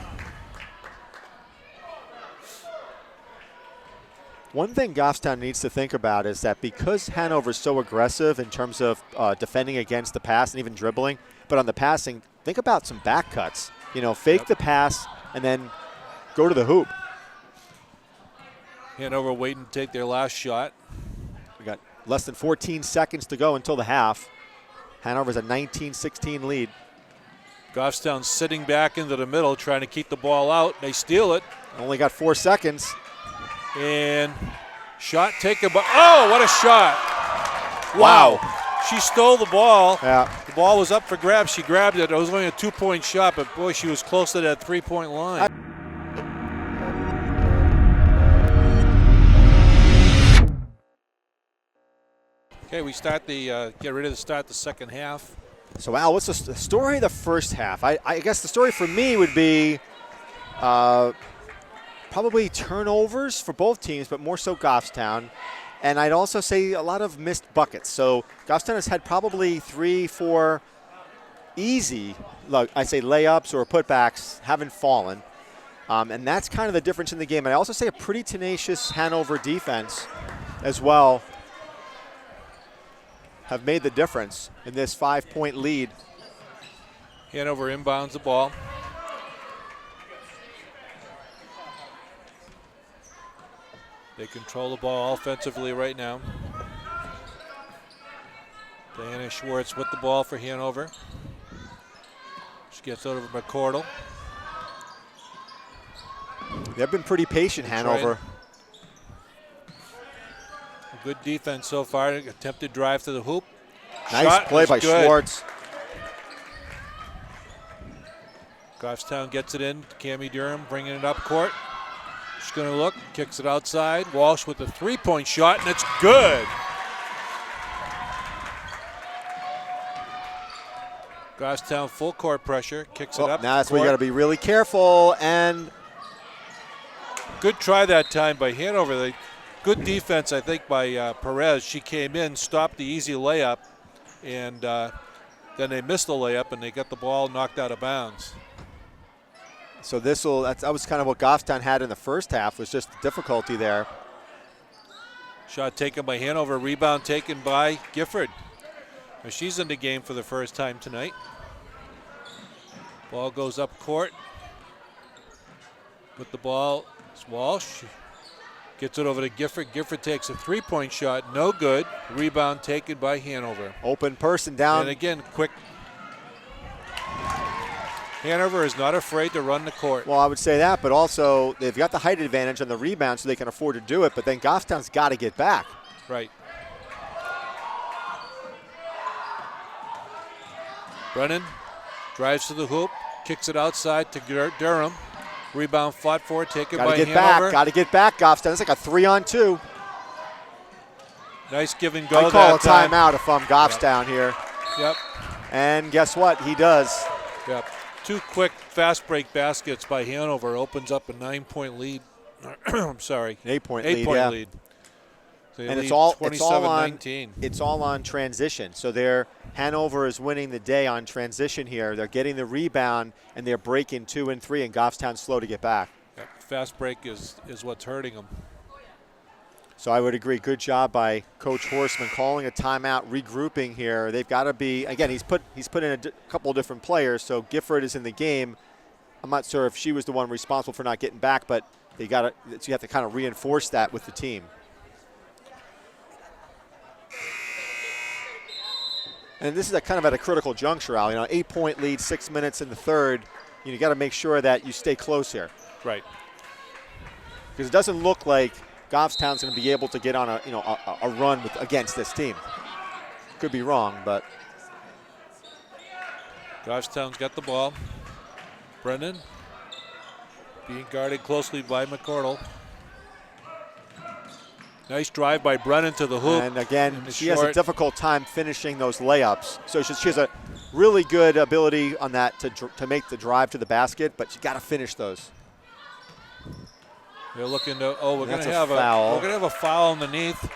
[SPEAKER 2] One thing Goffstown needs to think about is that because Hanover's so aggressive in terms of defending against the pass and even dribbling, but on the passing, think about some back cuts. You know, fake the pass and then go to the hoop.
[SPEAKER 1] Hanover waiting to take their last shot.
[SPEAKER 2] We got less than 14 seconds to go until the half. Hanover's a 19-16 lead.
[SPEAKER 1] Goffstown sitting back into the middle, trying to keep the ball out. They steal it.
[SPEAKER 2] Only got 4 seconds.
[SPEAKER 1] And shot taken by, oh, what a shot. Wow. She stole the ball.
[SPEAKER 2] Yeah.
[SPEAKER 1] The ball was up for grabs. She grabbed it. It was only a 2-point shot, but boy, she was close to that 3-point line. Okay, we start get ready to start the second half.
[SPEAKER 2] So, Al, what's the story of the first half? I guess the story for me would be probably turnovers for both teams, but more so Goffstown. And I'd also say a lot of missed buckets. So Goffstown has had probably 3-4 easy, I'd say layups or putbacks haven't fallen. And that's kind of the difference in the game. And I also say a pretty tenacious Hanover defense as well. have made the difference in this 5-point lead.
[SPEAKER 1] Hanover inbounds the ball. They control the ball offensively right now. Diana Schwartz with the ball for Hanover. She gets over McCordle.
[SPEAKER 2] They've been pretty patient, Hanover.
[SPEAKER 1] A good defense so far. Attempted drive to the hoop.
[SPEAKER 2] Nice
[SPEAKER 1] Shot
[SPEAKER 2] play by
[SPEAKER 1] good.
[SPEAKER 2] Schwartz.
[SPEAKER 1] Goffstown gets it in. Cammie Durham bringing it up court. She's going to look, kicks it outside. Walsh with a three-point shot, and it's good. Goffstown full court pressure, kicks it up.
[SPEAKER 2] Now that's where you got to be really careful. And
[SPEAKER 1] good try that time by Hanover. Good defense, I think, by Perez. She came in, stopped the easy layup, and then they missed the layup, and they got the ball knocked out of bounds.
[SPEAKER 2] so that was kind of what Goffstown had in the first half, was just the difficulty there.
[SPEAKER 1] Shot taken by Hanover, rebound taken by Gifford. Now she's in the game for the first time tonight. Ball goes up court. With the ball, it's Walsh. Gets it over to Gifford. Gifford takes a three-point shot, no good. Rebound taken by Hanover.
[SPEAKER 2] Open person down.
[SPEAKER 1] And again, quick. Hanover is not afraid to run the court.
[SPEAKER 2] Well, I would say that, but also they've got the height advantage on the rebound, so they can afford to do it. But then Goffstown's got to get back.
[SPEAKER 1] Right. Brennan drives to the hoop, kicks it outside to Durham. Rebound fought for, taken by Hanover.
[SPEAKER 2] Got to get back, Goffstown. It's like a 3-on-2.
[SPEAKER 1] Nice give and go.
[SPEAKER 2] I call a timeout if I'm Goffstown here.
[SPEAKER 1] Yep.
[SPEAKER 2] And guess what? He does.
[SPEAKER 1] Yep. Two quick fast break baskets by Hanover opens up a 9-point lead. I'm sorry.
[SPEAKER 2] An 8-point
[SPEAKER 1] lead.
[SPEAKER 2] lead.
[SPEAKER 1] 8-point
[SPEAKER 2] Yeah.
[SPEAKER 1] lead. So
[SPEAKER 2] And
[SPEAKER 1] lead
[SPEAKER 2] it's all on
[SPEAKER 1] 27-19.
[SPEAKER 2] It's all on transition. So Hanover is winning the day on transition here. They're getting the rebound and they're breaking 2 and 3, and Goffstown's slow to get back.
[SPEAKER 1] Yep. Fast break is what's hurting them.
[SPEAKER 2] So I would agree. Good job by Coach Horseman calling a timeout, regrouping here. They've got to be, again, he's put in a couple of different players. So Gifford is in the game. I'm not sure if she was the one responsible for not getting back, but so you have to kind of reinforce that with the team. And this is kind of at a critical juncture, Al. 8-point lead, 6 minutes in the third. You got to make sure that you stay close here.
[SPEAKER 1] Right.
[SPEAKER 2] Because it doesn't look like Goffstown's going to be able to get on a run against this team. Could be wrong, but
[SPEAKER 1] Goffstown's got the ball. Brennan being guarded closely by McCordle. Nice drive by Brennan to the hoop.
[SPEAKER 2] And again, she has a difficult time finishing those layups. So she has a really good ability on that to make the drive to the basket, but you got to finish those.
[SPEAKER 1] They're looking to. Oh, we're going to have
[SPEAKER 2] foul.
[SPEAKER 1] We're going to have a foul underneath.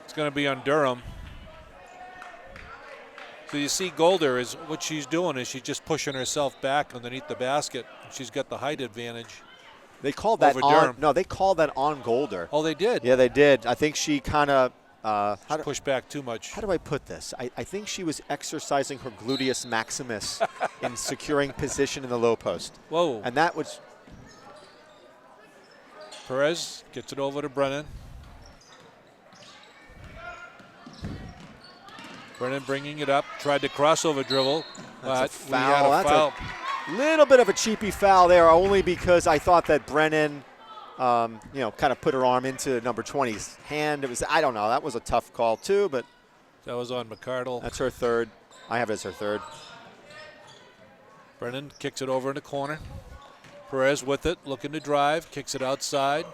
[SPEAKER 1] It's going to be on Durham. So you see, Golder is what she's doing is she's just pushing herself back underneath the basket. She's got the height advantage.
[SPEAKER 2] They called that
[SPEAKER 1] over
[SPEAKER 2] on.
[SPEAKER 1] Durham.
[SPEAKER 2] No, they called that on Golder.
[SPEAKER 1] Oh, they did.
[SPEAKER 2] Yeah, they did. I think she kind of
[SPEAKER 1] pushed back too much.
[SPEAKER 2] How do I put this? I think she was exercising her gluteus maximus in securing position in the low post.
[SPEAKER 1] Whoa.
[SPEAKER 2] And that was.
[SPEAKER 1] Perez gets it over to Brennan. Brennan bringing it up, tried to crossover dribble, but
[SPEAKER 2] That's a
[SPEAKER 1] we had a foul.
[SPEAKER 2] Little bit of a cheapy foul there, only because I thought that Brennan, kind of put her arm into number 20's hand. I don't know. That was a tough call too, but
[SPEAKER 1] that was on McCardle.
[SPEAKER 2] That's her third. I have it as her third.
[SPEAKER 1] Brennan kicks it over in the corner. Perez with it, looking to drive, kicks it outside.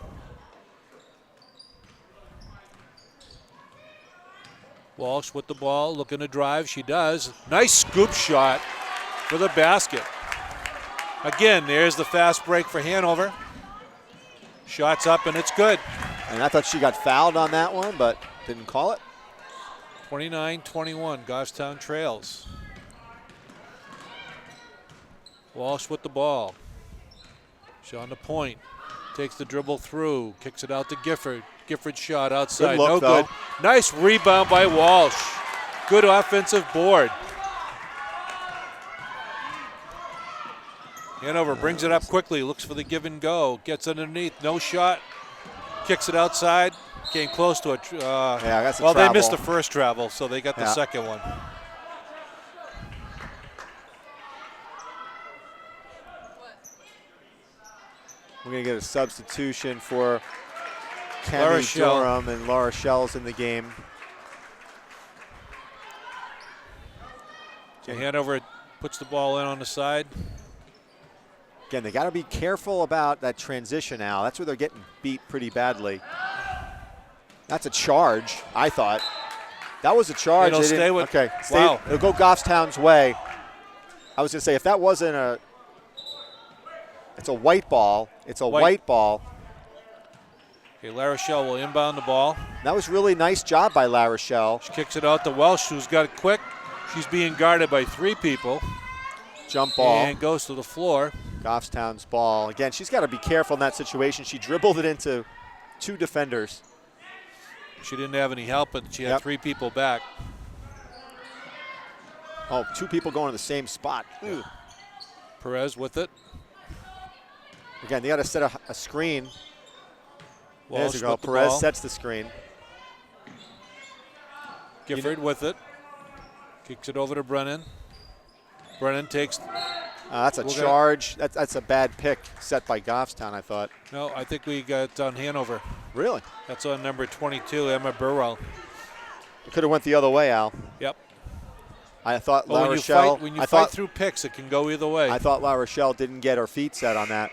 [SPEAKER 1] Walsh with the ball, looking to drive. She does. Nice scoop shot for the basket. Again, there's the fast break for Hanover. Shots up, and it's good.
[SPEAKER 2] And I thought she got fouled on that one, but didn't call it.
[SPEAKER 1] 29-21, Goffstown trails. Walsh with the ball. She's on the point. Takes the dribble through. Kicks it out to Gifford. Gifford shot outside.
[SPEAKER 2] Good look,
[SPEAKER 1] no
[SPEAKER 2] though.
[SPEAKER 1] good. Nice rebound by Walsh. Good offensive board. Hanover brings it up quickly, looks for the give and go, gets underneath, no shot, kicks it outside, came close to it.
[SPEAKER 2] That's a
[SPEAKER 1] well,
[SPEAKER 2] travel.
[SPEAKER 1] they missed the first travel, so they got the second one.
[SPEAKER 2] We're going to get a substitution for Cammy Durham, and La Rochelle's in the game.
[SPEAKER 1] So Hanover puts the ball in on the side.
[SPEAKER 2] Again, they got to be careful about that transition, Al. That's where they're getting beat pretty badly. That's a charge, I thought. That was a charge.
[SPEAKER 1] It'll stay with.
[SPEAKER 2] Okay,
[SPEAKER 1] wow.
[SPEAKER 2] It'll go Goffstown's way. I was going to say, if that wasn't a, it's a white ball. It's a white ball.
[SPEAKER 1] Okay, La Rochelle will inbound the ball.
[SPEAKER 2] That was really nice job by La Rochelle.
[SPEAKER 1] She kicks it out to Welsh, who's got it quick. She's being guarded by 3 people.
[SPEAKER 2] Jump ball.
[SPEAKER 1] And goes to the floor.
[SPEAKER 2] Goffstown's ball. Again, she's got to be careful in that situation. She dribbled it into 2 defenders.
[SPEAKER 1] She didn't have any help, but she had 3 people back.
[SPEAKER 2] Oh, 2 people going to the same spot. Ew.
[SPEAKER 1] Perez with it.
[SPEAKER 2] Again, they got to set a screen.
[SPEAKER 1] Walsh
[SPEAKER 2] There's a go.
[SPEAKER 1] with the
[SPEAKER 2] Perez
[SPEAKER 1] ball.
[SPEAKER 2] sets the screen.
[SPEAKER 1] Gifford with it. Kicks it over to Brennan. Brennan takes.
[SPEAKER 2] That's a charge. That's a bad pick set by Goffstown, I thought.
[SPEAKER 1] No, I think we got on Hanover.
[SPEAKER 2] Really?
[SPEAKER 1] That's on number 22, Emma Burwell.
[SPEAKER 2] It could have went the other way, Al.
[SPEAKER 1] Yep.
[SPEAKER 2] I thought
[SPEAKER 1] Well,
[SPEAKER 2] La Rochelle.
[SPEAKER 1] when you fight through picks, it can go either way.
[SPEAKER 2] I thought La Rochelle didn't get her feet set on that.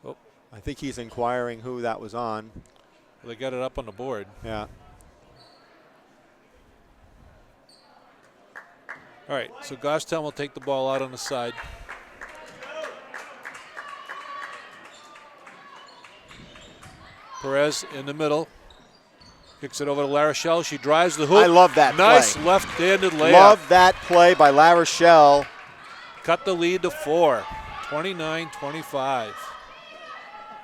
[SPEAKER 1] Oh.
[SPEAKER 2] I think he's inquiring who that was on.
[SPEAKER 1] They got it up on the board.
[SPEAKER 2] Yeah.
[SPEAKER 1] All right, so Goffstown will take the ball out on the side. Perez in the middle. Kicks it over to La Rochelle. She drives the hoop.
[SPEAKER 2] I love that
[SPEAKER 1] nice
[SPEAKER 2] play.
[SPEAKER 1] left-handed layup.
[SPEAKER 2] Love that play by La Rochelle.
[SPEAKER 1] Cut the lead to 4. 29-25.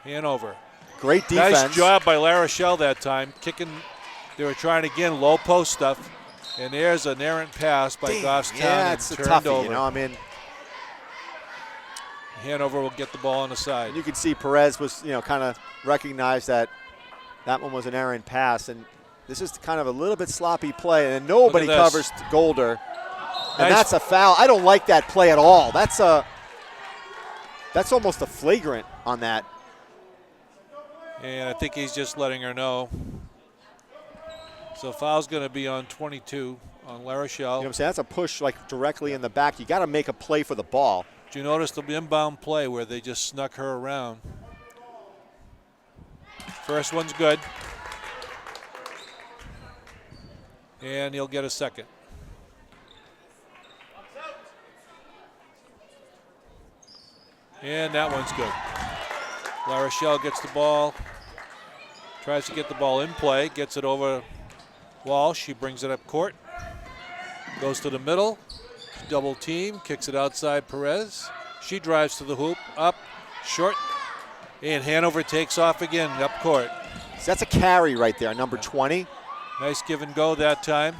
[SPEAKER 1] Hanover.
[SPEAKER 2] Great defense.
[SPEAKER 1] Nice job by La Rochelle that time. Kicking, they were trying again, low post stuff. And there's an errant pass by Goffstown.
[SPEAKER 2] Yeah, it's a
[SPEAKER 1] turned
[SPEAKER 2] toughie,
[SPEAKER 1] over.
[SPEAKER 2] you know, I mean.
[SPEAKER 1] Hanover will get the ball on the side.
[SPEAKER 2] And you can see Perez was, kind of recognized that one was an errant pass. And this is kind of a little bit sloppy play. And then nobody covers Golder. And that's a foul. I don't like that play at all. That's almost a flagrant on that.
[SPEAKER 1] And I think he's just letting her know. So foul's going to be on 22 on La Rochelle.
[SPEAKER 2] You know what I'm saying? That's a push like directly in the back. You got to make a play for the ball.
[SPEAKER 1] Did you notice the inbound play where they just snuck her around? First one's good. And he'll get a second. And that one's good. La Rochelle gets the ball. Tries to get the ball in play. Gets it over Walsh. She brings it up court. Goes to the middle. Double team. Kicks it outside Perez. She drives to the hoop. Up. Short. And Hanover takes off again up court.
[SPEAKER 2] So that's a carry right there, number 20.
[SPEAKER 1] Nice give and go that time.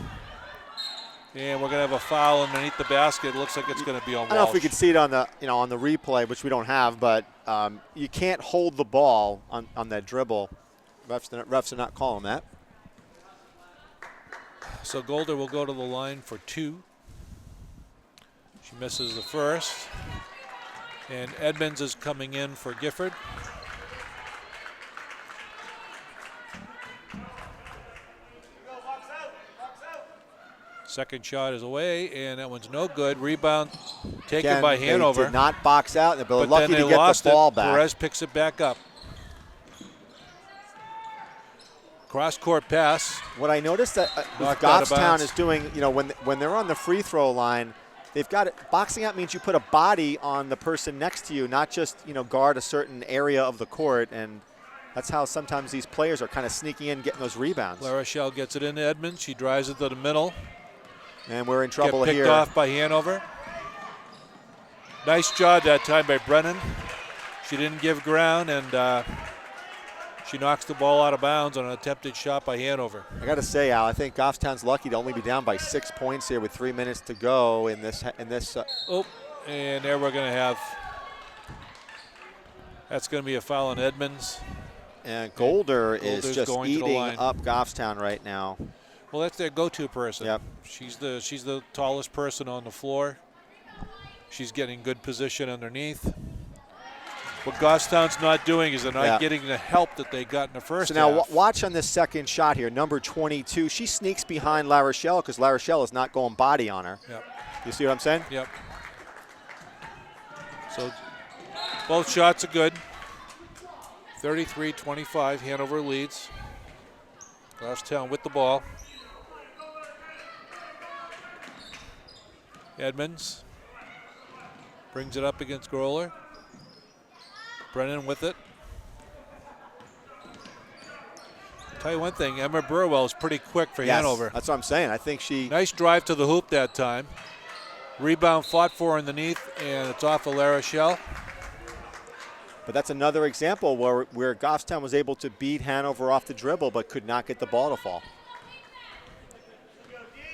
[SPEAKER 1] And we're going to have a foul underneath the basket. It looks like it's going to be on Walsh.
[SPEAKER 2] I don't know if we could see it on the on the replay, which we don't have, but you can't hold the ball on that dribble. Refs are not calling that.
[SPEAKER 1] So Golder will go to the line for 2. She misses the first. And Edmonds is coming in for Gifford. Second shot is away, and that one's no good. Rebound taken by Hanover.
[SPEAKER 2] They did not box out. They were
[SPEAKER 1] but
[SPEAKER 2] lucky
[SPEAKER 1] then
[SPEAKER 2] to
[SPEAKER 1] they
[SPEAKER 2] get
[SPEAKER 1] lost
[SPEAKER 2] the ball
[SPEAKER 1] it.
[SPEAKER 2] back.
[SPEAKER 1] Perez picks it back up. Cross-court pass.
[SPEAKER 2] What I noticed that Goffstown is doing, when they're on the free throw line, they've got it. Boxing out means you put a body on the person next to you, not just guard a certain area of the court, and that's how sometimes these players are kind of sneaking in, getting those rebounds.
[SPEAKER 1] La Rochelle gets it into Edmonds. She drives it to the middle.
[SPEAKER 2] And we're in trouble here.
[SPEAKER 1] Picked off by Hanover. Nice job that time by Brennan. She didn't give ground, and She knocks the ball out of bounds on an attempted shot by Hanover.
[SPEAKER 2] I got to say, Al, I think Goffstown's lucky to only be down by 6 points here with 3 minutes to go in this.
[SPEAKER 1] Oh, and there we're going to have. That's going to be a foul on Edmonds.
[SPEAKER 2] And Golder is
[SPEAKER 1] Golder's
[SPEAKER 2] just
[SPEAKER 1] going to the
[SPEAKER 2] eating
[SPEAKER 1] line.
[SPEAKER 2] up Goffstown right now.
[SPEAKER 1] Well, that's their go-to person.
[SPEAKER 2] Yep.
[SPEAKER 1] She's the tallest person on the floor. She's getting good position underneath. What Goffstown's not doing is they're not getting the help that they got in the first
[SPEAKER 2] So now
[SPEAKER 1] half.
[SPEAKER 2] watch on this second shot here, number 22. She sneaks behind La Rochelle because La Rochelle is not going body on her.
[SPEAKER 1] Yep.
[SPEAKER 2] You see what I'm saying?
[SPEAKER 1] Yep. So both shots are good. 33-25, Hanover leads. Goffstown with the ball. Edmonds brings it up against Groller. Brennan with it. Tell you one thing, Emma Burwell is pretty quick for Hanover.
[SPEAKER 2] That's what I'm saying. I think she.
[SPEAKER 1] Nice drive to the hoop that time. Rebound fought for underneath, and it's off of La Rochelle.
[SPEAKER 2] But that's another example where Goffstown was able to beat Hanover off the dribble but could not get the ball to fall.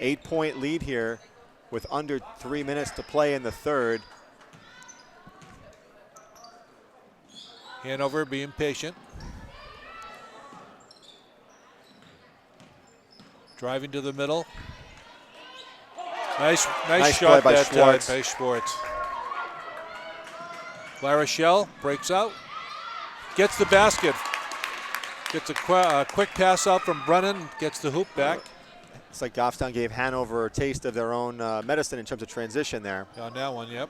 [SPEAKER 2] 8-point lead here with under 3 minutes to play in the third.
[SPEAKER 1] Hanover being patient. Driving to the middle. Nice shot
[SPEAKER 2] play by
[SPEAKER 1] that
[SPEAKER 2] Schwartz.
[SPEAKER 1] time by Schwartz. La Rochelle breaks out. Gets the basket. Gets a quick pass out from Brennan. Gets the hoop back.
[SPEAKER 2] It's like Goffstown gave Hanover a taste of their own medicine in terms of transition there.
[SPEAKER 1] On that one, yep.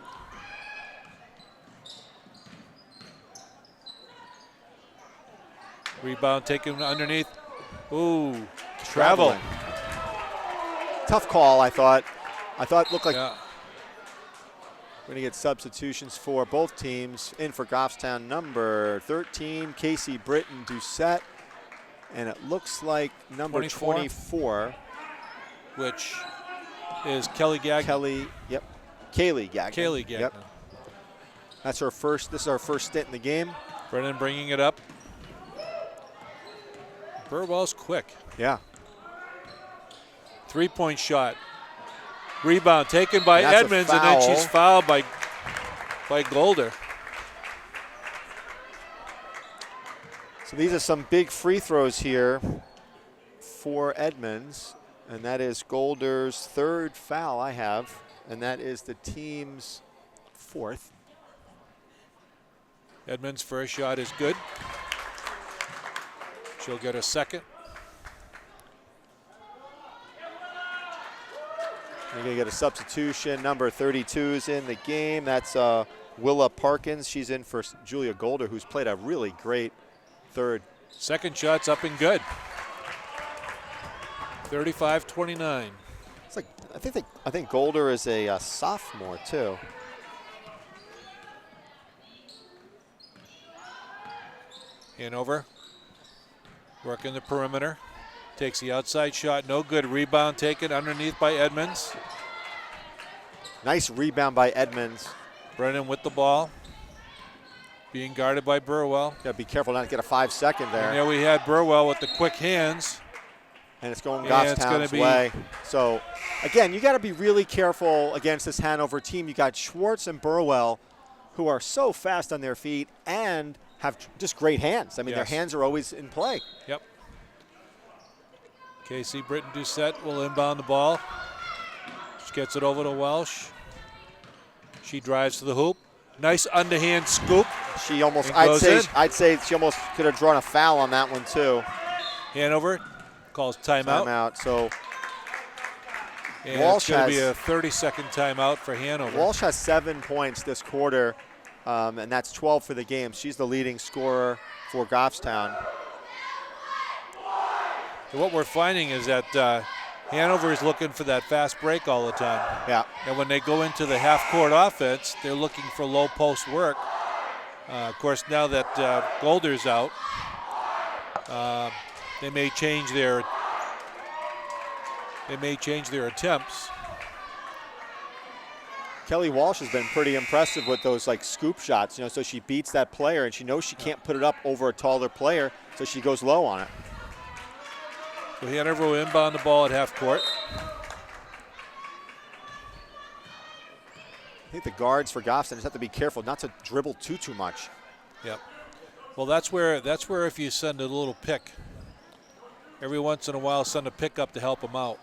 [SPEAKER 1] Rebound taken underneath. Ooh, travel.
[SPEAKER 2] Tough call, I thought. It looked like
[SPEAKER 1] Yeah.
[SPEAKER 2] we're going to get substitutions for both teams. In for Goffstown, number 13, Casey Britton Doucette. And it looks like number 24.
[SPEAKER 1] Which is Kelly Gagnon.
[SPEAKER 2] Kaylee Gagnon.
[SPEAKER 1] Kaylee Gagnon.
[SPEAKER 2] Yep. That's her first. This is our first stint in the game.
[SPEAKER 1] Brennan bringing it up. Burwell's quick.
[SPEAKER 2] Yeah.
[SPEAKER 1] 3-point shot. Rebound taken by
[SPEAKER 2] That's a
[SPEAKER 1] Edmonds, and then she's fouled by Golder.
[SPEAKER 2] So these are some big free throws here for Edmonds, and that is Golder's third foul I have, and that is the team's fourth.
[SPEAKER 1] Edmonds' first shot is good. She'll get a second.
[SPEAKER 2] You're going to get a substitution. Number 32 is in the game. That's Willa Parkins. She's in for Julia Golder, who's played a really great third.
[SPEAKER 1] Second shot's up and good. 35-29.
[SPEAKER 2] It's like I think Golder is a sophomore too.
[SPEAKER 1] Hanover working the perimeter. Takes the outside shot, no good. Rebound taken underneath by Edmonds.
[SPEAKER 2] Nice rebound by Edmonds.
[SPEAKER 1] Brennan with the ball. Being guarded by Burwell.
[SPEAKER 2] Got to be careful not to get a 5-second there.
[SPEAKER 1] And there we had Burwell with the quick hands.
[SPEAKER 2] And it's going
[SPEAKER 1] And it's
[SPEAKER 2] Goffstown's
[SPEAKER 1] gonna
[SPEAKER 2] way. So, again, you got to be really careful against this Hanover team. You got Schwartz and Burwell, who are so fast on their feet and have just great hands. I mean, their hands are always in play.
[SPEAKER 1] Yep. Casey Britton Doucette will inbound the ball. She gets it over to Welsh. She drives to the hoop. Nice underhand scoop.
[SPEAKER 2] She almost,
[SPEAKER 1] I'd
[SPEAKER 2] I'd say she almost could have drawn a foul on that one too.
[SPEAKER 1] Hanover calls timeout.
[SPEAKER 2] Timeout. So
[SPEAKER 1] and
[SPEAKER 2] Walsh
[SPEAKER 1] it's going to be
[SPEAKER 2] has-
[SPEAKER 1] a 30-second timeout for Hanover.
[SPEAKER 2] Walsh has 7 points this quarter, and that's 12 for the game. She's the leading scorer for Goffstown.
[SPEAKER 1] So what we're finding is that Hanover is looking for that fast break all the time.
[SPEAKER 2] Yeah.
[SPEAKER 1] And when they go into the half-court offense, they're looking for low post work. Of course, now that Golder's out, they may change their attempts.
[SPEAKER 2] Kelly Walsh has been pretty impressive with those like scoop shots, so she beats that player and she knows she can't put it up over a taller player, so she goes low on it.
[SPEAKER 1] So Hanover will inbound the ball at half court.
[SPEAKER 2] I think the guards for Goffstown just have to be careful not to dribble too much.
[SPEAKER 1] Yep. Well, that's where if you send a little pick, every once in a while send a pick up to help them out.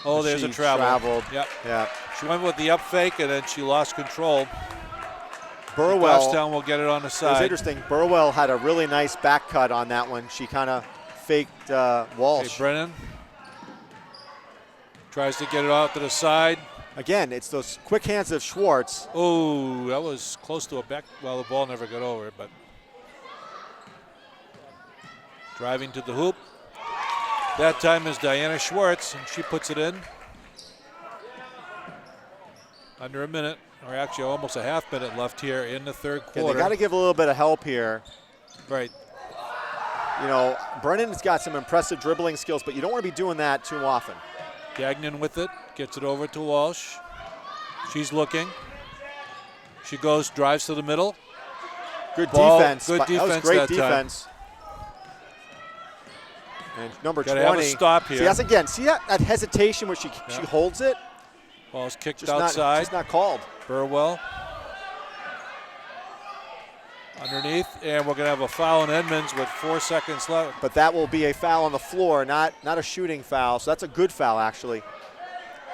[SPEAKER 1] Oh, there's a travel.
[SPEAKER 2] Traveled.
[SPEAKER 1] Yep.
[SPEAKER 2] Yeah.
[SPEAKER 1] She went with the up fake and then she lost control.
[SPEAKER 2] Burwell.
[SPEAKER 1] Goffstown will get it on the
[SPEAKER 2] It
[SPEAKER 1] side.
[SPEAKER 2] was interesting. Burwell had a really nice back cut on that one. She kind of faked Walsh.
[SPEAKER 1] Okay, Brennan tries to get it out to the side.
[SPEAKER 2] Again, it's those quick hands of Schwartz.
[SPEAKER 1] Oh, that was close to a back. Well, the ball never got over it, but driving to the hoop. That time is Diana Schwartz, and she puts it in. Under a minute, or actually almost a half minute left here in the third quarter.
[SPEAKER 2] Yeah, they got to give a little bit of help here.
[SPEAKER 1] Right.
[SPEAKER 2] Brennan's got some impressive dribbling skills, but you don't want to be doing that too often.
[SPEAKER 1] Gagnon with it, gets it over to Walsh. She's looking. She goes, drives to the middle.
[SPEAKER 2] Good
[SPEAKER 1] Ball,
[SPEAKER 2] defense.
[SPEAKER 1] good
[SPEAKER 2] That was
[SPEAKER 1] defense
[SPEAKER 2] great
[SPEAKER 1] that time.
[SPEAKER 2] defense. And number
[SPEAKER 1] Gotta
[SPEAKER 2] 20.
[SPEAKER 1] have a stop here.
[SPEAKER 2] See, that's again. See that hesitation where she holds it?
[SPEAKER 1] Ball's kicked
[SPEAKER 2] Just
[SPEAKER 1] outside.
[SPEAKER 2] Just not called.
[SPEAKER 1] Burwell. Underneath, and we're going to have a foul in Edmonds with 4 seconds left.
[SPEAKER 2] But that will be a foul on the floor, not a shooting foul. So that's a good foul, actually.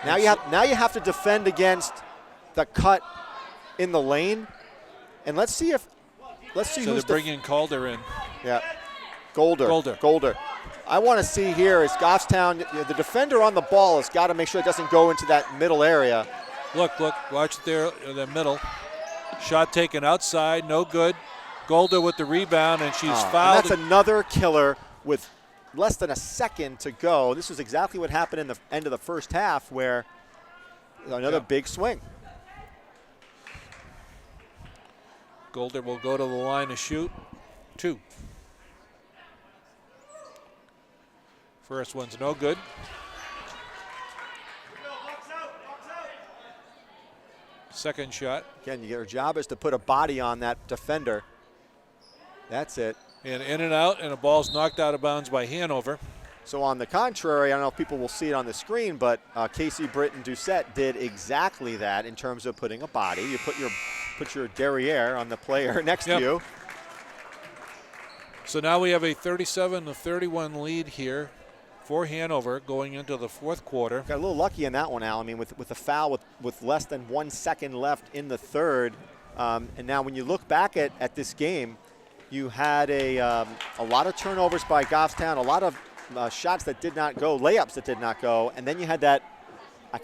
[SPEAKER 2] Now you have to defend against the cut in the lane, and let's see
[SPEAKER 1] So
[SPEAKER 2] who's
[SPEAKER 1] they're bringing Calder in.
[SPEAKER 2] Yeah, Golder. I want to see here is Goffstown. The defender on the ball has got to make sure it doesn't go into that middle area.
[SPEAKER 1] Look, watch there in the middle. Shot taken outside, no good. Golder with the rebound, and she's fouled.
[SPEAKER 2] And that's another killer with less than a second to go. This was exactly what happened in the end of the first half, where another big swing.
[SPEAKER 1] Golder will go to the line to shoot. 2. First one's no good. Second shot.
[SPEAKER 2] Again, your job is to put a body on that defender. That's it.
[SPEAKER 1] And in and out, and the ball's knocked out of bounds by Hanover.
[SPEAKER 2] So on the contrary, I don't know if people will see it on the screen, but Casey Britton Doucette did exactly that in terms of putting a body. You put your derriere on the player next to you.
[SPEAKER 1] So now we have a 37-31 lead here for Hanover going into the fourth quarter.
[SPEAKER 2] Got a little lucky in that one, Al. I mean, with a foul with less than 1 second left in the third. And now when you look back at this game, you had a lot of turnovers by Goffstown, a lot of shots that did not go, layups that did not go, and then you had that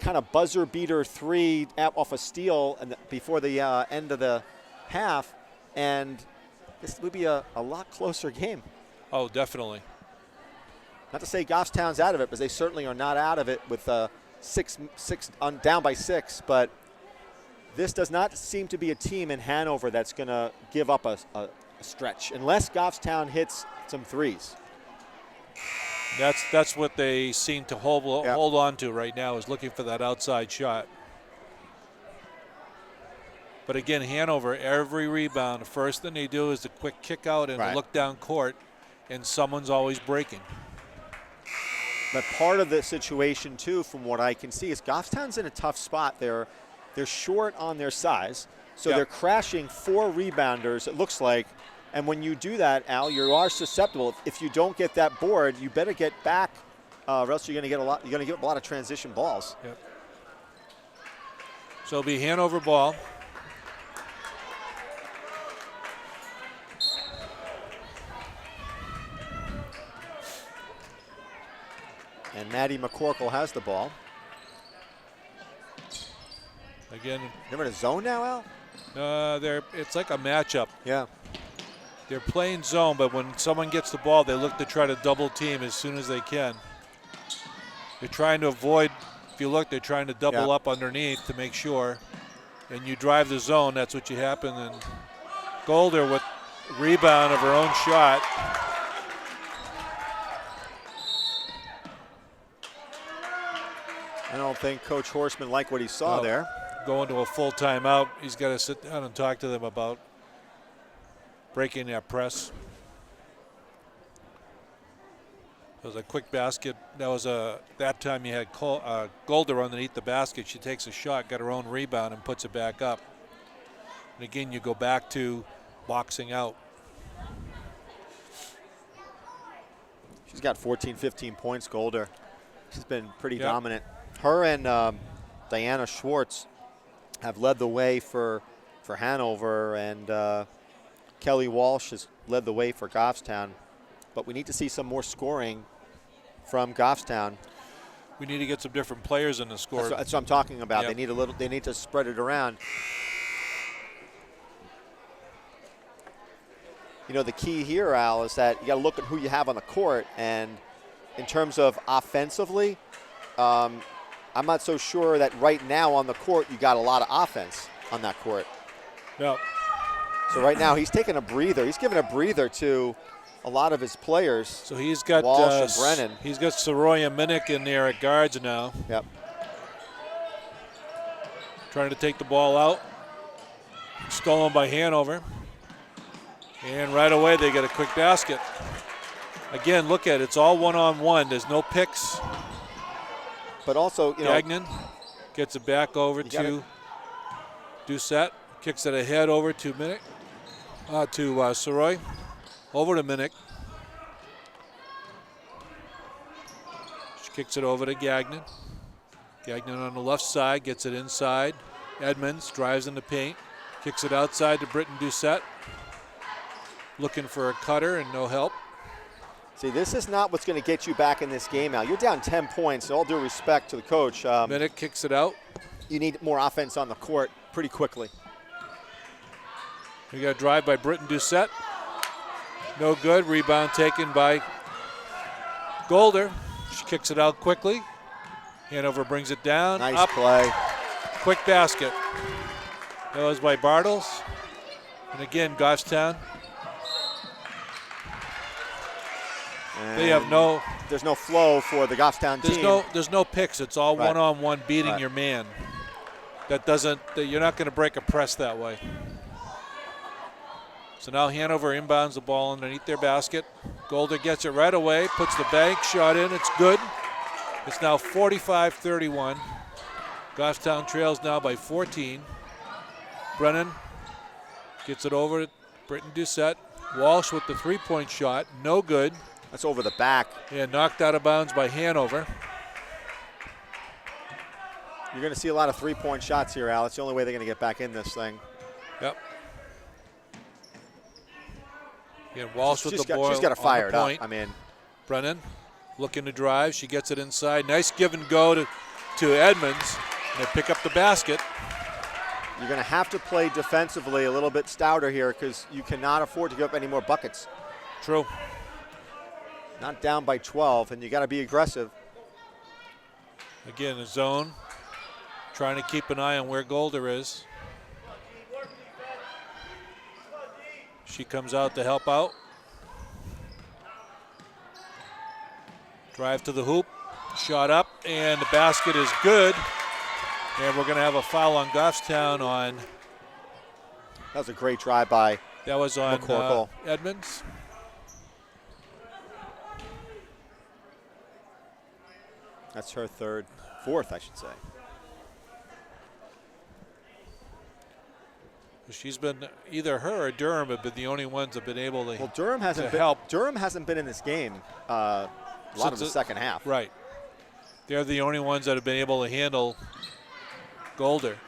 [SPEAKER 2] kind of buzzer beater 3 off a steal before the end of the half, and this would be a lot closer game.
[SPEAKER 1] Oh, definitely.
[SPEAKER 2] Not to say Goffstown's out of it, but they certainly are not out of it with down by 6, but this does not seem to be a team in Hanover that's going to give up a stretch unless Goffstown hits some threes.
[SPEAKER 1] That's what they seem to hold on to right now, is looking for that outside shot. But again, Hanover, every rebound, the first thing they do is the quick kick out and look down court, and someone's always breaking.
[SPEAKER 2] But part of the situation too, from what I can see, is Goffstown's in a tough spot. They're short on their size, so they're crashing 4 rebounders, it looks like. And when you do that, Al, you are susceptible. If you don't get that board, you better get back, or else you're going to get a lot of transition balls.
[SPEAKER 1] Yep. So it'll be Hanover ball.
[SPEAKER 2] And Maddie McCorkle has the ball.
[SPEAKER 1] Again,
[SPEAKER 2] they're in a zone now, Al?
[SPEAKER 1] It's like a matchup.
[SPEAKER 2] Yeah.
[SPEAKER 1] They're playing zone, but when someone gets the ball, they look to try to double team as soon as they can. They're trying to avoid, if you look, they're trying to double up underneath to make sure. And you drive the zone, that's what you happen. And Golder with rebound of her own shot.
[SPEAKER 2] I don't think Coach Horseman liked what he saw there.
[SPEAKER 1] Going to a full timeout. He's got to sit down and talk to them about breaking that press. It was a quick basket. That time you had Golder underneath the basket. She takes a shot, got her own rebound, and puts it back up. And again, you go back to boxing out.
[SPEAKER 2] She's got 14, 15 points, Golder. She's been pretty dominant. Her and Diana Schwartz have led the way for Hanover, and Kelly Walsh has led the way for Goffstown. But we need to see some more scoring from Goffstown.
[SPEAKER 1] We need to get some different players in the score.
[SPEAKER 2] That's what I'm talking about.
[SPEAKER 1] Yep.
[SPEAKER 2] They need to spread it around. You know, the key here, Al, is that you got to look at who you have on the court. And in terms of offensively, I'm not so sure that right now on the court you got a lot of offense on that court.
[SPEAKER 1] No.
[SPEAKER 2] So right now he's taking a breather. He's giving a breather to a lot of his players.
[SPEAKER 1] So he's got
[SPEAKER 2] Walsh and Brennan.
[SPEAKER 1] He's got Soroya Minnick in there at guards now.
[SPEAKER 2] Yep.
[SPEAKER 1] Trying to take the ball out. Stolen by Hanover. And right away they get a quick basket. Again, look at it. It's all one-on-one. There's no picks.
[SPEAKER 2] But also, you know,
[SPEAKER 1] Gagnon gets it back over to Doucette. Kicks it ahead over to Minnick. To Soroy. Over to Minnick. She kicks it over to Gagnon. Gagnon on the left side, gets it inside. Edmonds drives in the paint. Kicks it outside to Britton Doucette. Looking for a cutter and no help.
[SPEAKER 2] See, this is not what's going to get you back in this game, Al. You're down 10 points. All due respect to the coach.
[SPEAKER 1] Minnick kicks it out.
[SPEAKER 2] You need more offense on the court pretty quickly.
[SPEAKER 1] We got a drive by Britton Doucette. No good. Rebound taken by Golder. She kicks it out quickly. Hanover brings it down.
[SPEAKER 2] Nice
[SPEAKER 1] up.
[SPEAKER 2] play.
[SPEAKER 1] Quick basket. That was by Bartles. And again, Goffstown. They have no.
[SPEAKER 2] There's no flow for the Goffstown team.
[SPEAKER 1] There's no picks. It's all one-on-one beating your man. That doesn't. You're not going to break a press that way. So now Hanover inbounds the ball underneath their basket. Golder gets it right away, puts the bank shot in. It's good. It's now 45-31. Goffstown trails now by 14. Brennan gets it over to Britton Doucette. Walsh with the three-point shot. No good.
[SPEAKER 2] That's over the back.
[SPEAKER 1] And knocked out of bounds by Hanover.
[SPEAKER 2] You're going to see a lot of three-point shots here, Al. It's the only way they're going to get back in this thing.
[SPEAKER 1] Yep. Yeah, Walsh with the ball.
[SPEAKER 2] She's got to fire it up.
[SPEAKER 1] I mean, Brennan looking to drive. She gets it inside. Nice give and go to Edmonds. And they pick up the basket.
[SPEAKER 2] You're going to have to play defensively a little bit stouter here because you cannot afford to give up any more buckets.
[SPEAKER 1] True.
[SPEAKER 2] Not down by 12, and you got to be aggressive.
[SPEAKER 1] Again, a zone. Trying to keep an eye on where Golder is. She comes out to help out. Drive to the hoop. Shot up, and the basket is good. And we're going to have a foul on Goffstown on.
[SPEAKER 2] That was a great drive by.
[SPEAKER 1] That was on
[SPEAKER 2] McCorkle.
[SPEAKER 1] Edmonds.
[SPEAKER 2] That's her fourth, I should say.
[SPEAKER 1] She's been either her or Durham have been the only ones that have been able to.
[SPEAKER 2] Well, Durham hasn't been,
[SPEAKER 1] help.
[SPEAKER 2] Durham hasn't been in this game a lot of the second half.
[SPEAKER 1] Right. They're the only ones that have been able to handle Golder.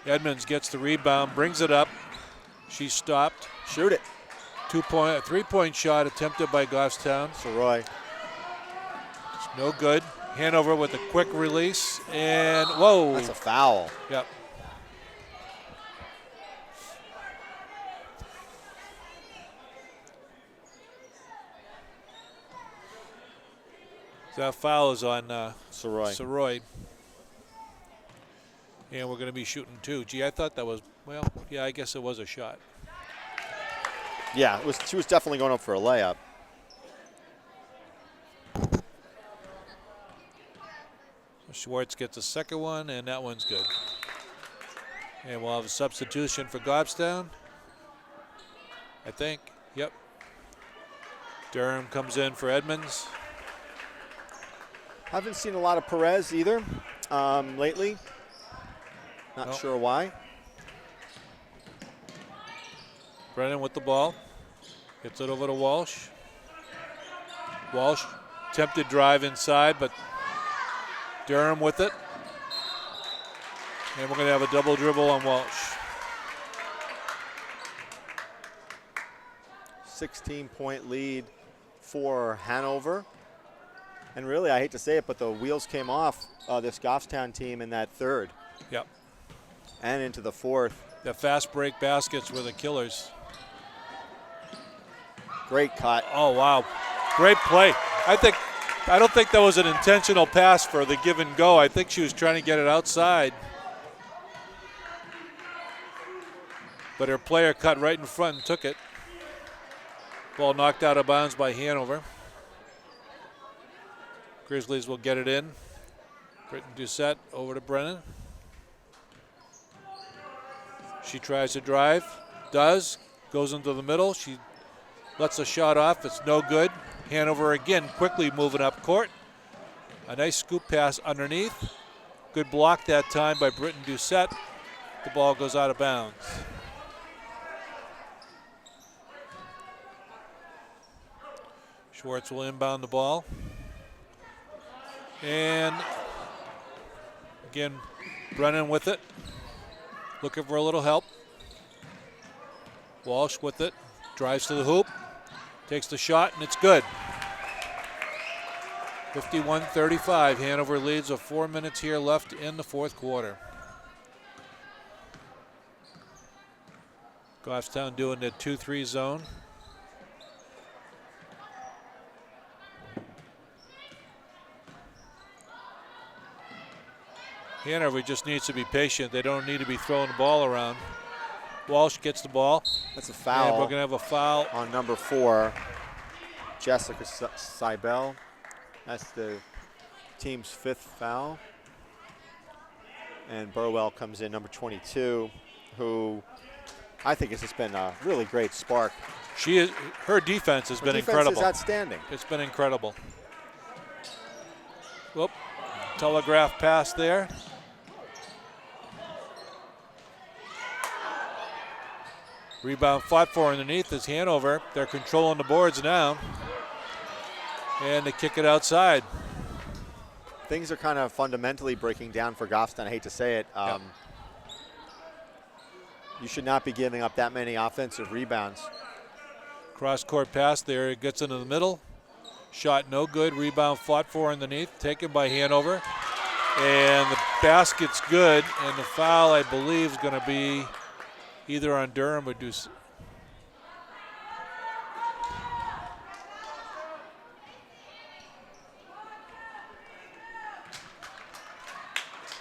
[SPEAKER 1] Edmonds gets the rebound, brings it up. She's stopped.
[SPEAKER 2] Shoot it.
[SPEAKER 1] Three-point shot attempted by Goffstown.
[SPEAKER 2] Soroy.
[SPEAKER 1] It's no good. Hanover with a quick release, and whoa.
[SPEAKER 2] That's a foul.
[SPEAKER 1] Yep. That foul is on Soroy. And we're going to be shooting two. Gee, I thought that was, well, yeah, I guess it was a shot.
[SPEAKER 2] Yeah, she was definitely going up for a layup.
[SPEAKER 1] Schwartz gets a second one, and that one's good. And we'll have a substitution for Goffstown, I think. Yep. Durham comes in for Edmonds.
[SPEAKER 2] Haven't seen a lot of Perez either lately. Not sure why.
[SPEAKER 1] Brennan with the ball. Gets it over to Walsh. Walsh, tempted drive inside, but Durham with it. And we're going to have a double dribble on Walsh.
[SPEAKER 2] 16-point lead for Hanover. And really, I hate to say it, but the wheels came off this Goffstown team in that third.
[SPEAKER 1] Yep.
[SPEAKER 2] And into the fourth.
[SPEAKER 1] The fast break baskets were the killers.
[SPEAKER 2] Great cut.
[SPEAKER 1] Oh, wow. Great play. I don't think that was an intentional pass for the give and go. I think she was trying to get it outside. But her player cut right in front and took it. Ball knocked out of bounds by Hanover. Grizzlies will get it in. Britton Doucette over to Brennan. She tries to drive, does, goes into the middle. She lets a shot off, it's no good. Hanover again quickly moving up court. A nice scoop pass underneath. Good block that time by Britton Doucette. The ball goes out of bounds. Schwartz will inbound the ball. And again, Brennan with it. Looking for a little help. Walsh with it. Drives to the hoop. Takes the shot, and it's good. 51-35. Hanover leads with 4 minutes here left in the fourth quarter. Goffstown doing the 2-3 zone. Hanover just needs to be patient. They don't need to be throwing the ball around. Walsh gets the ball.
[SPEAKER 2] That's a foul.
[SPEAKER 1] And we're going to have a foul
[SPEAKER 2] on number 4, Jessica Seibel. That's the team's 5th foul. And Burwell comes in, number 22, who I think has just been a really great spark.
[SPEAKER 1] Her defense has been incredible.
[SPEAKER 2] Is outstanding.
[SPEAKER 1] It's been incredible. Whoop. Telegraph pass there. Rebound fought for underneath is Hanover. They're controlling the boards now. And they kick it outside.
[SPEAKER 2] Things are kind of fundamentally breaking down for Goffstown. I hate to say it.
[SPEAKER 1] Yep.
[SPEAKER 2] You should not be giving up that many offensive rebounds.
[SPEAKER 1] Cross-court pass there. It gets into the middle. Shot no good. Rebound fought for underneath. Taken by Hanover. And the basket's good. And the foul, I believe, is going to be either on Durham or Deuce.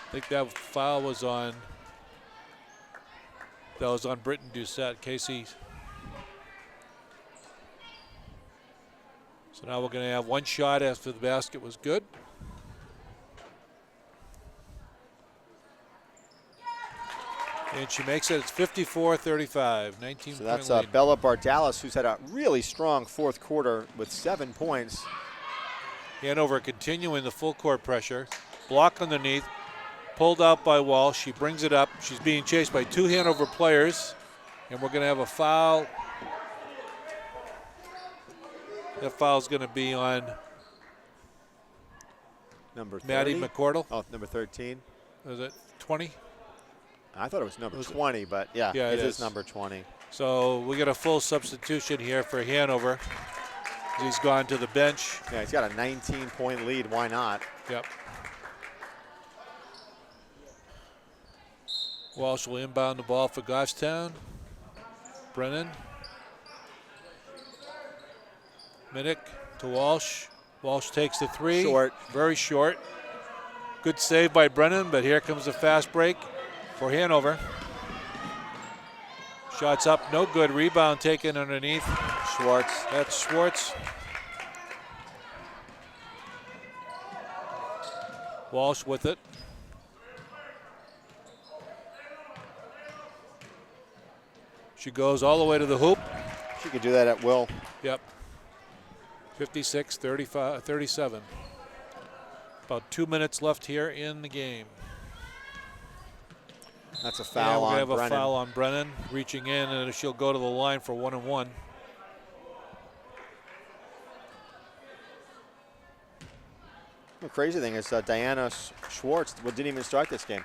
[SPEAKER 1] I think that foul was on. That was on Britton Doucette. Casey. So now we're going to have one shot after the basket was good. And she makes it. It's 54-35, 19
[SPEAKER 2] So that's
[SPEAKER 1] lead.
[SPEAKER 2] Bella Bardalis, who's had a really strong fourth quarter with 7 points.
[SPEAKER 1] Hanover continuing the full court pressure. Block underneath. Pulled out by Walsh. She brings it up. She's being chased by 2 Hanover players. And we're going to have a foul. That foul's going to be on
[SPEAKER 2] Number 30.
[SPEAKER 1] Maddie McCordle.
[SPEAKER 2] Oh, number 13.
[SPEAKER 1] Is it 20?
[SPEAKER 2] I thought it was number 20, but yeah, it is number 20.
[SPEAKER 1] So we get a full substitution here for Hanover. He's gone to the bench.
[SPEAKER 2] Yeah, he's got a 19-point lead. Why not?
[SPEAKER 1] Yep. Walsh will inbound the ball for Goffstown. Brennan. Minnick to Walsh. Walsh takes the 3.
[SPEAKER 2] Short.
[SPEAKER 1] Very short. Good save by Brennan, but here comes the fast break for Hanover. Shots up, no good. Rebound taken underneath.
[SPEAKER 2] Schwartz.
[SPEAKER 1] That's Schwartz. Walsh with it. She goes all the way to the hoop.
[SPEAKER 2] She could do that at will.
[SPEAKER 1] Yep. 56, 35, 37. About 2 minutes left here in the game.
[SPEAKER 2] That's a foul on
[SPEAKER 1] Brennan. We have
[SPEAKER 2] Brennan.
[SPEAKER 1] a foul on Brennan, reaching in, and she'll go to the line for 1-and-1.
[SPEAKER 2] The crazy thing is Diana Schwartz didn't even start this game.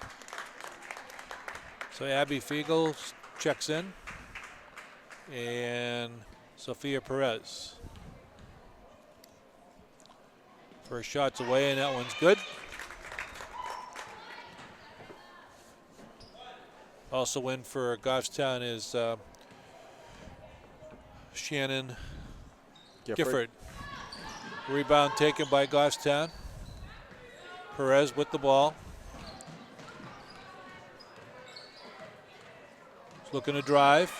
[SPEAKER 1] So Abby Fiegel checks in, and Sophia Perez. First shot's away, and that one's good. Also in for Goffstown is Shannon Gifford. Rebound taken by Goffstown. Perez with the ball. He's looking to drive.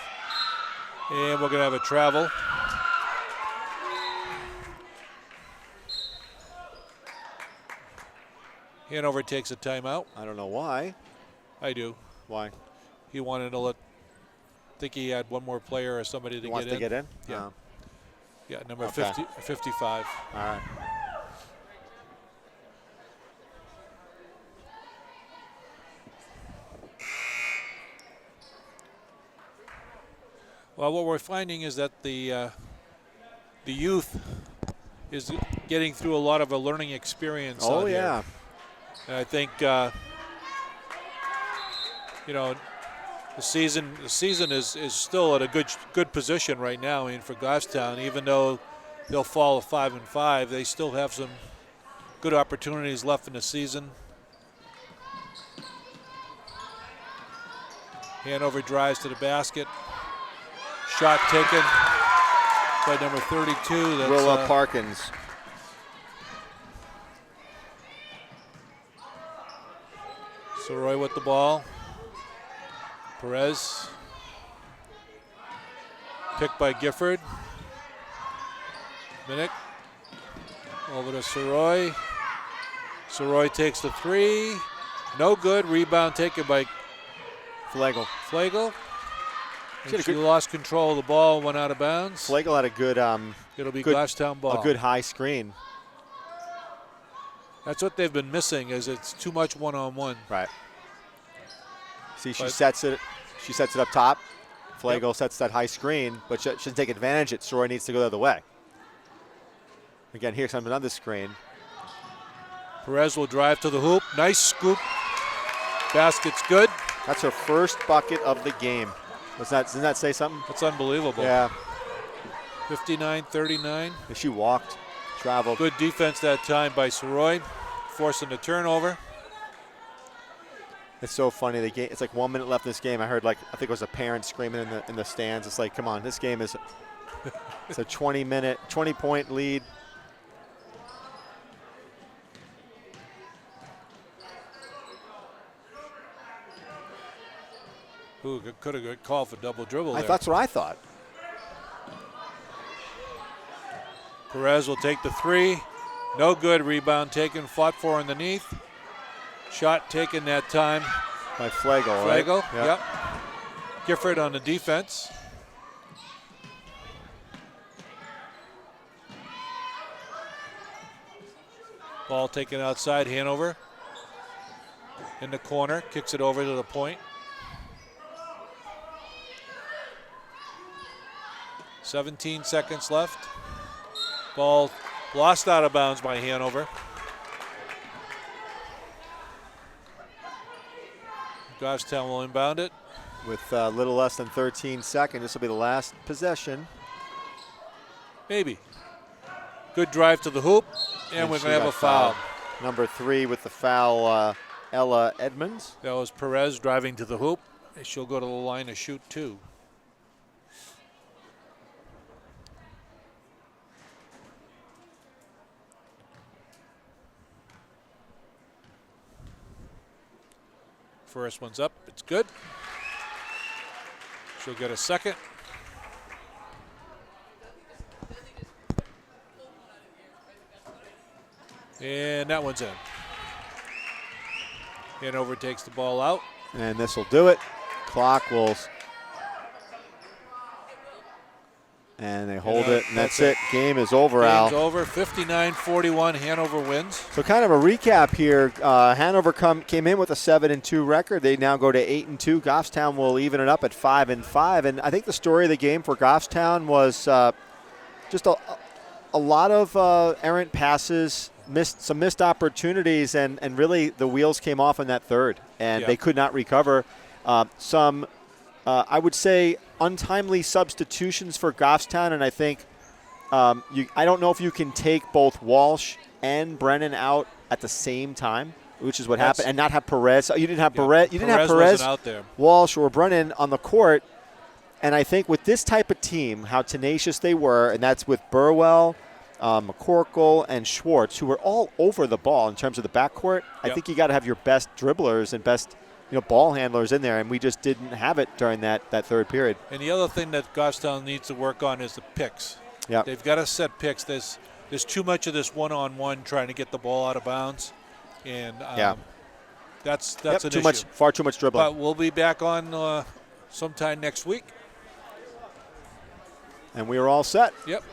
[SPEAKER 1] And we're going to have a travel. Hanover takes a timeout.
[SPEAKER 2] I don't know why.
[SPEAKER 1] I do.
[SPEAKER 2] Why?
[SPEAKER 1] He wanted to think he had one more player or somebody to
[SPEAKER 2] Wants
[SPEAKER 1] get in.
[SPEAKER 2] to get in?
[SPEAKER 1] Yeah. Yeah, number
[SPEAKER 2] Okay.
[SPEAKER 1] 55.
[SPEAKER 2] All right.
[SPEAKER 1] Well, what we're finding is that the youth is getting through a lot of a learning experience.
[SPEAKER 2] Oh,
[SPEAKER 1] out
[SPEAKER 2] yeah.
[SPEAKER 1] here. And I think the season is still at a good position right now. I mean, for Goffstown, even though they'll fall 5-5, they still have some good opportunities left in the season. Hanover drives to the basket. Shot taken by number 32. That's
[SPEAKER 2] Willa Parkins.
[SPEAKER 1] Soroy with the ball. Perez. Picked by Gifford. Minnick. Over to Soroy. Soroy takes the three. No good. Rebound taken by
[SPEAKER 2] Flegel.
[SPEAKER 1] She lost control of the ball, went out of bounds.
[SPEAKER 2] Flegel had a good
[SPEAKER 1] It'll be Goffstown ball.
[SPEAKER 2] a good high screen.
[SPEAKER 1] That's what they've been missing, is it's too much one-on-one.
[SPEAKER 2] Right. See, she sets it up top. Flegel sets that high screen, but she doesn't take advantage of it. Soroy needs to go the other way. Again, here's another screen.
[SPEAKER 1] Perez will drive to the hoop. Nice scoop. Basket's good.
[SPEAKER 2] That's her first bucket of the game. Doesn't that say something?
[SPEAKER 1] That's unbelievable.
[SPEAKER 2] Yeah.
[SPEAKER 1] 59-39.
[SPEAKER 2] She walked, traveled.
[SPEAKER 1] Good defense that time by Soroy, forcing the turnover.
[SPEAKER 2] It's so funny. The game. It's like 1 minute left in this game. I heard I think it was a parent screaming in the stands. It's like, come on, this game is. It's a 20-point lead.
[SPEAKER 1] Ooh, could have got called for double dribble there.
[SPEAKER 2] That's what I thought.
[SPEAKER 1] Perez will take the three. No good. Rebound taken. Fought for underneath. Shot taken that time
[SPEAKER 2] By Flegel,
[SPEAKER 1] right?
[SPEAKER 2] Yep.
[SPEAKER 1] Gifford on the defense. Ball taken outside. Hanover in the corner. Kicks it over to the point. 17 seconds left. Ball lost out of bounds by Hanover. Goffstown will inbound it.
[SPEAKER 2] With a little less than 13 seconds, this will be the last possession.
[SPEAKER 1] Maybe. Good drive to the hoop, and we're going to have a foul.
[SPEAKER 2] Number 3 with the foul, Ella Edmonds.
[SPEAKER 1] That was Perez driving to the hoop. She'll go to the line to shoot two. First one's up. It's good. She'll get a second. And that one's in. Hanover takes the ball out.
[SPEAKER 2] And this will do it. Clock will. And they hold it, and that's it. Game is over, Al.
[SPEAKER 1] Game's over. 59-41. Hanover wins.
[SPEAKER 2] So kind of a recap here. Hanover came in with a 7-2 record. They now go to 8-2. Goffstown will even it up at 5-5. And I think the story of the game for Goffstown was just a lot of errant passes, some missed opportunities, and really the wheels came off in that third, and they could not recover. I would say, untimely substitutions for Goffstown, and I think I don't know if you can take both Walsh and Brennan out at the same time, which is what happened, and not have Perez. You didn't have Perez. You didn't have Perez,
[SPEAKER 1] wasn't out there.
[SPEAKER 2] Walsh, or Brennan on the court. And I think with this type of team, how tenacious they were, and that's with Burwell, McCorkle, and Schwartz, who were all over the ball in terms of the backcourt. I think you got to have your best dribblers and best ball handlers in there, and we just didn't have it during that third period.
[SPEAKER 1] And the other thing that Goffstown needs to work on is the picks.
[SPEAKER 2] Yeah,
[SPEAKER 1] they've got to set picks. There's too much of this one-on-one trying to get the ball out of bounds, and that's an issue.
[SPEAKER 2] Far too much dribbling.
[SPEAKER 1] But we'll be back on sometime next week.
[SPEAKER 2] And we are all set.
[SPEAKER 1] Yep.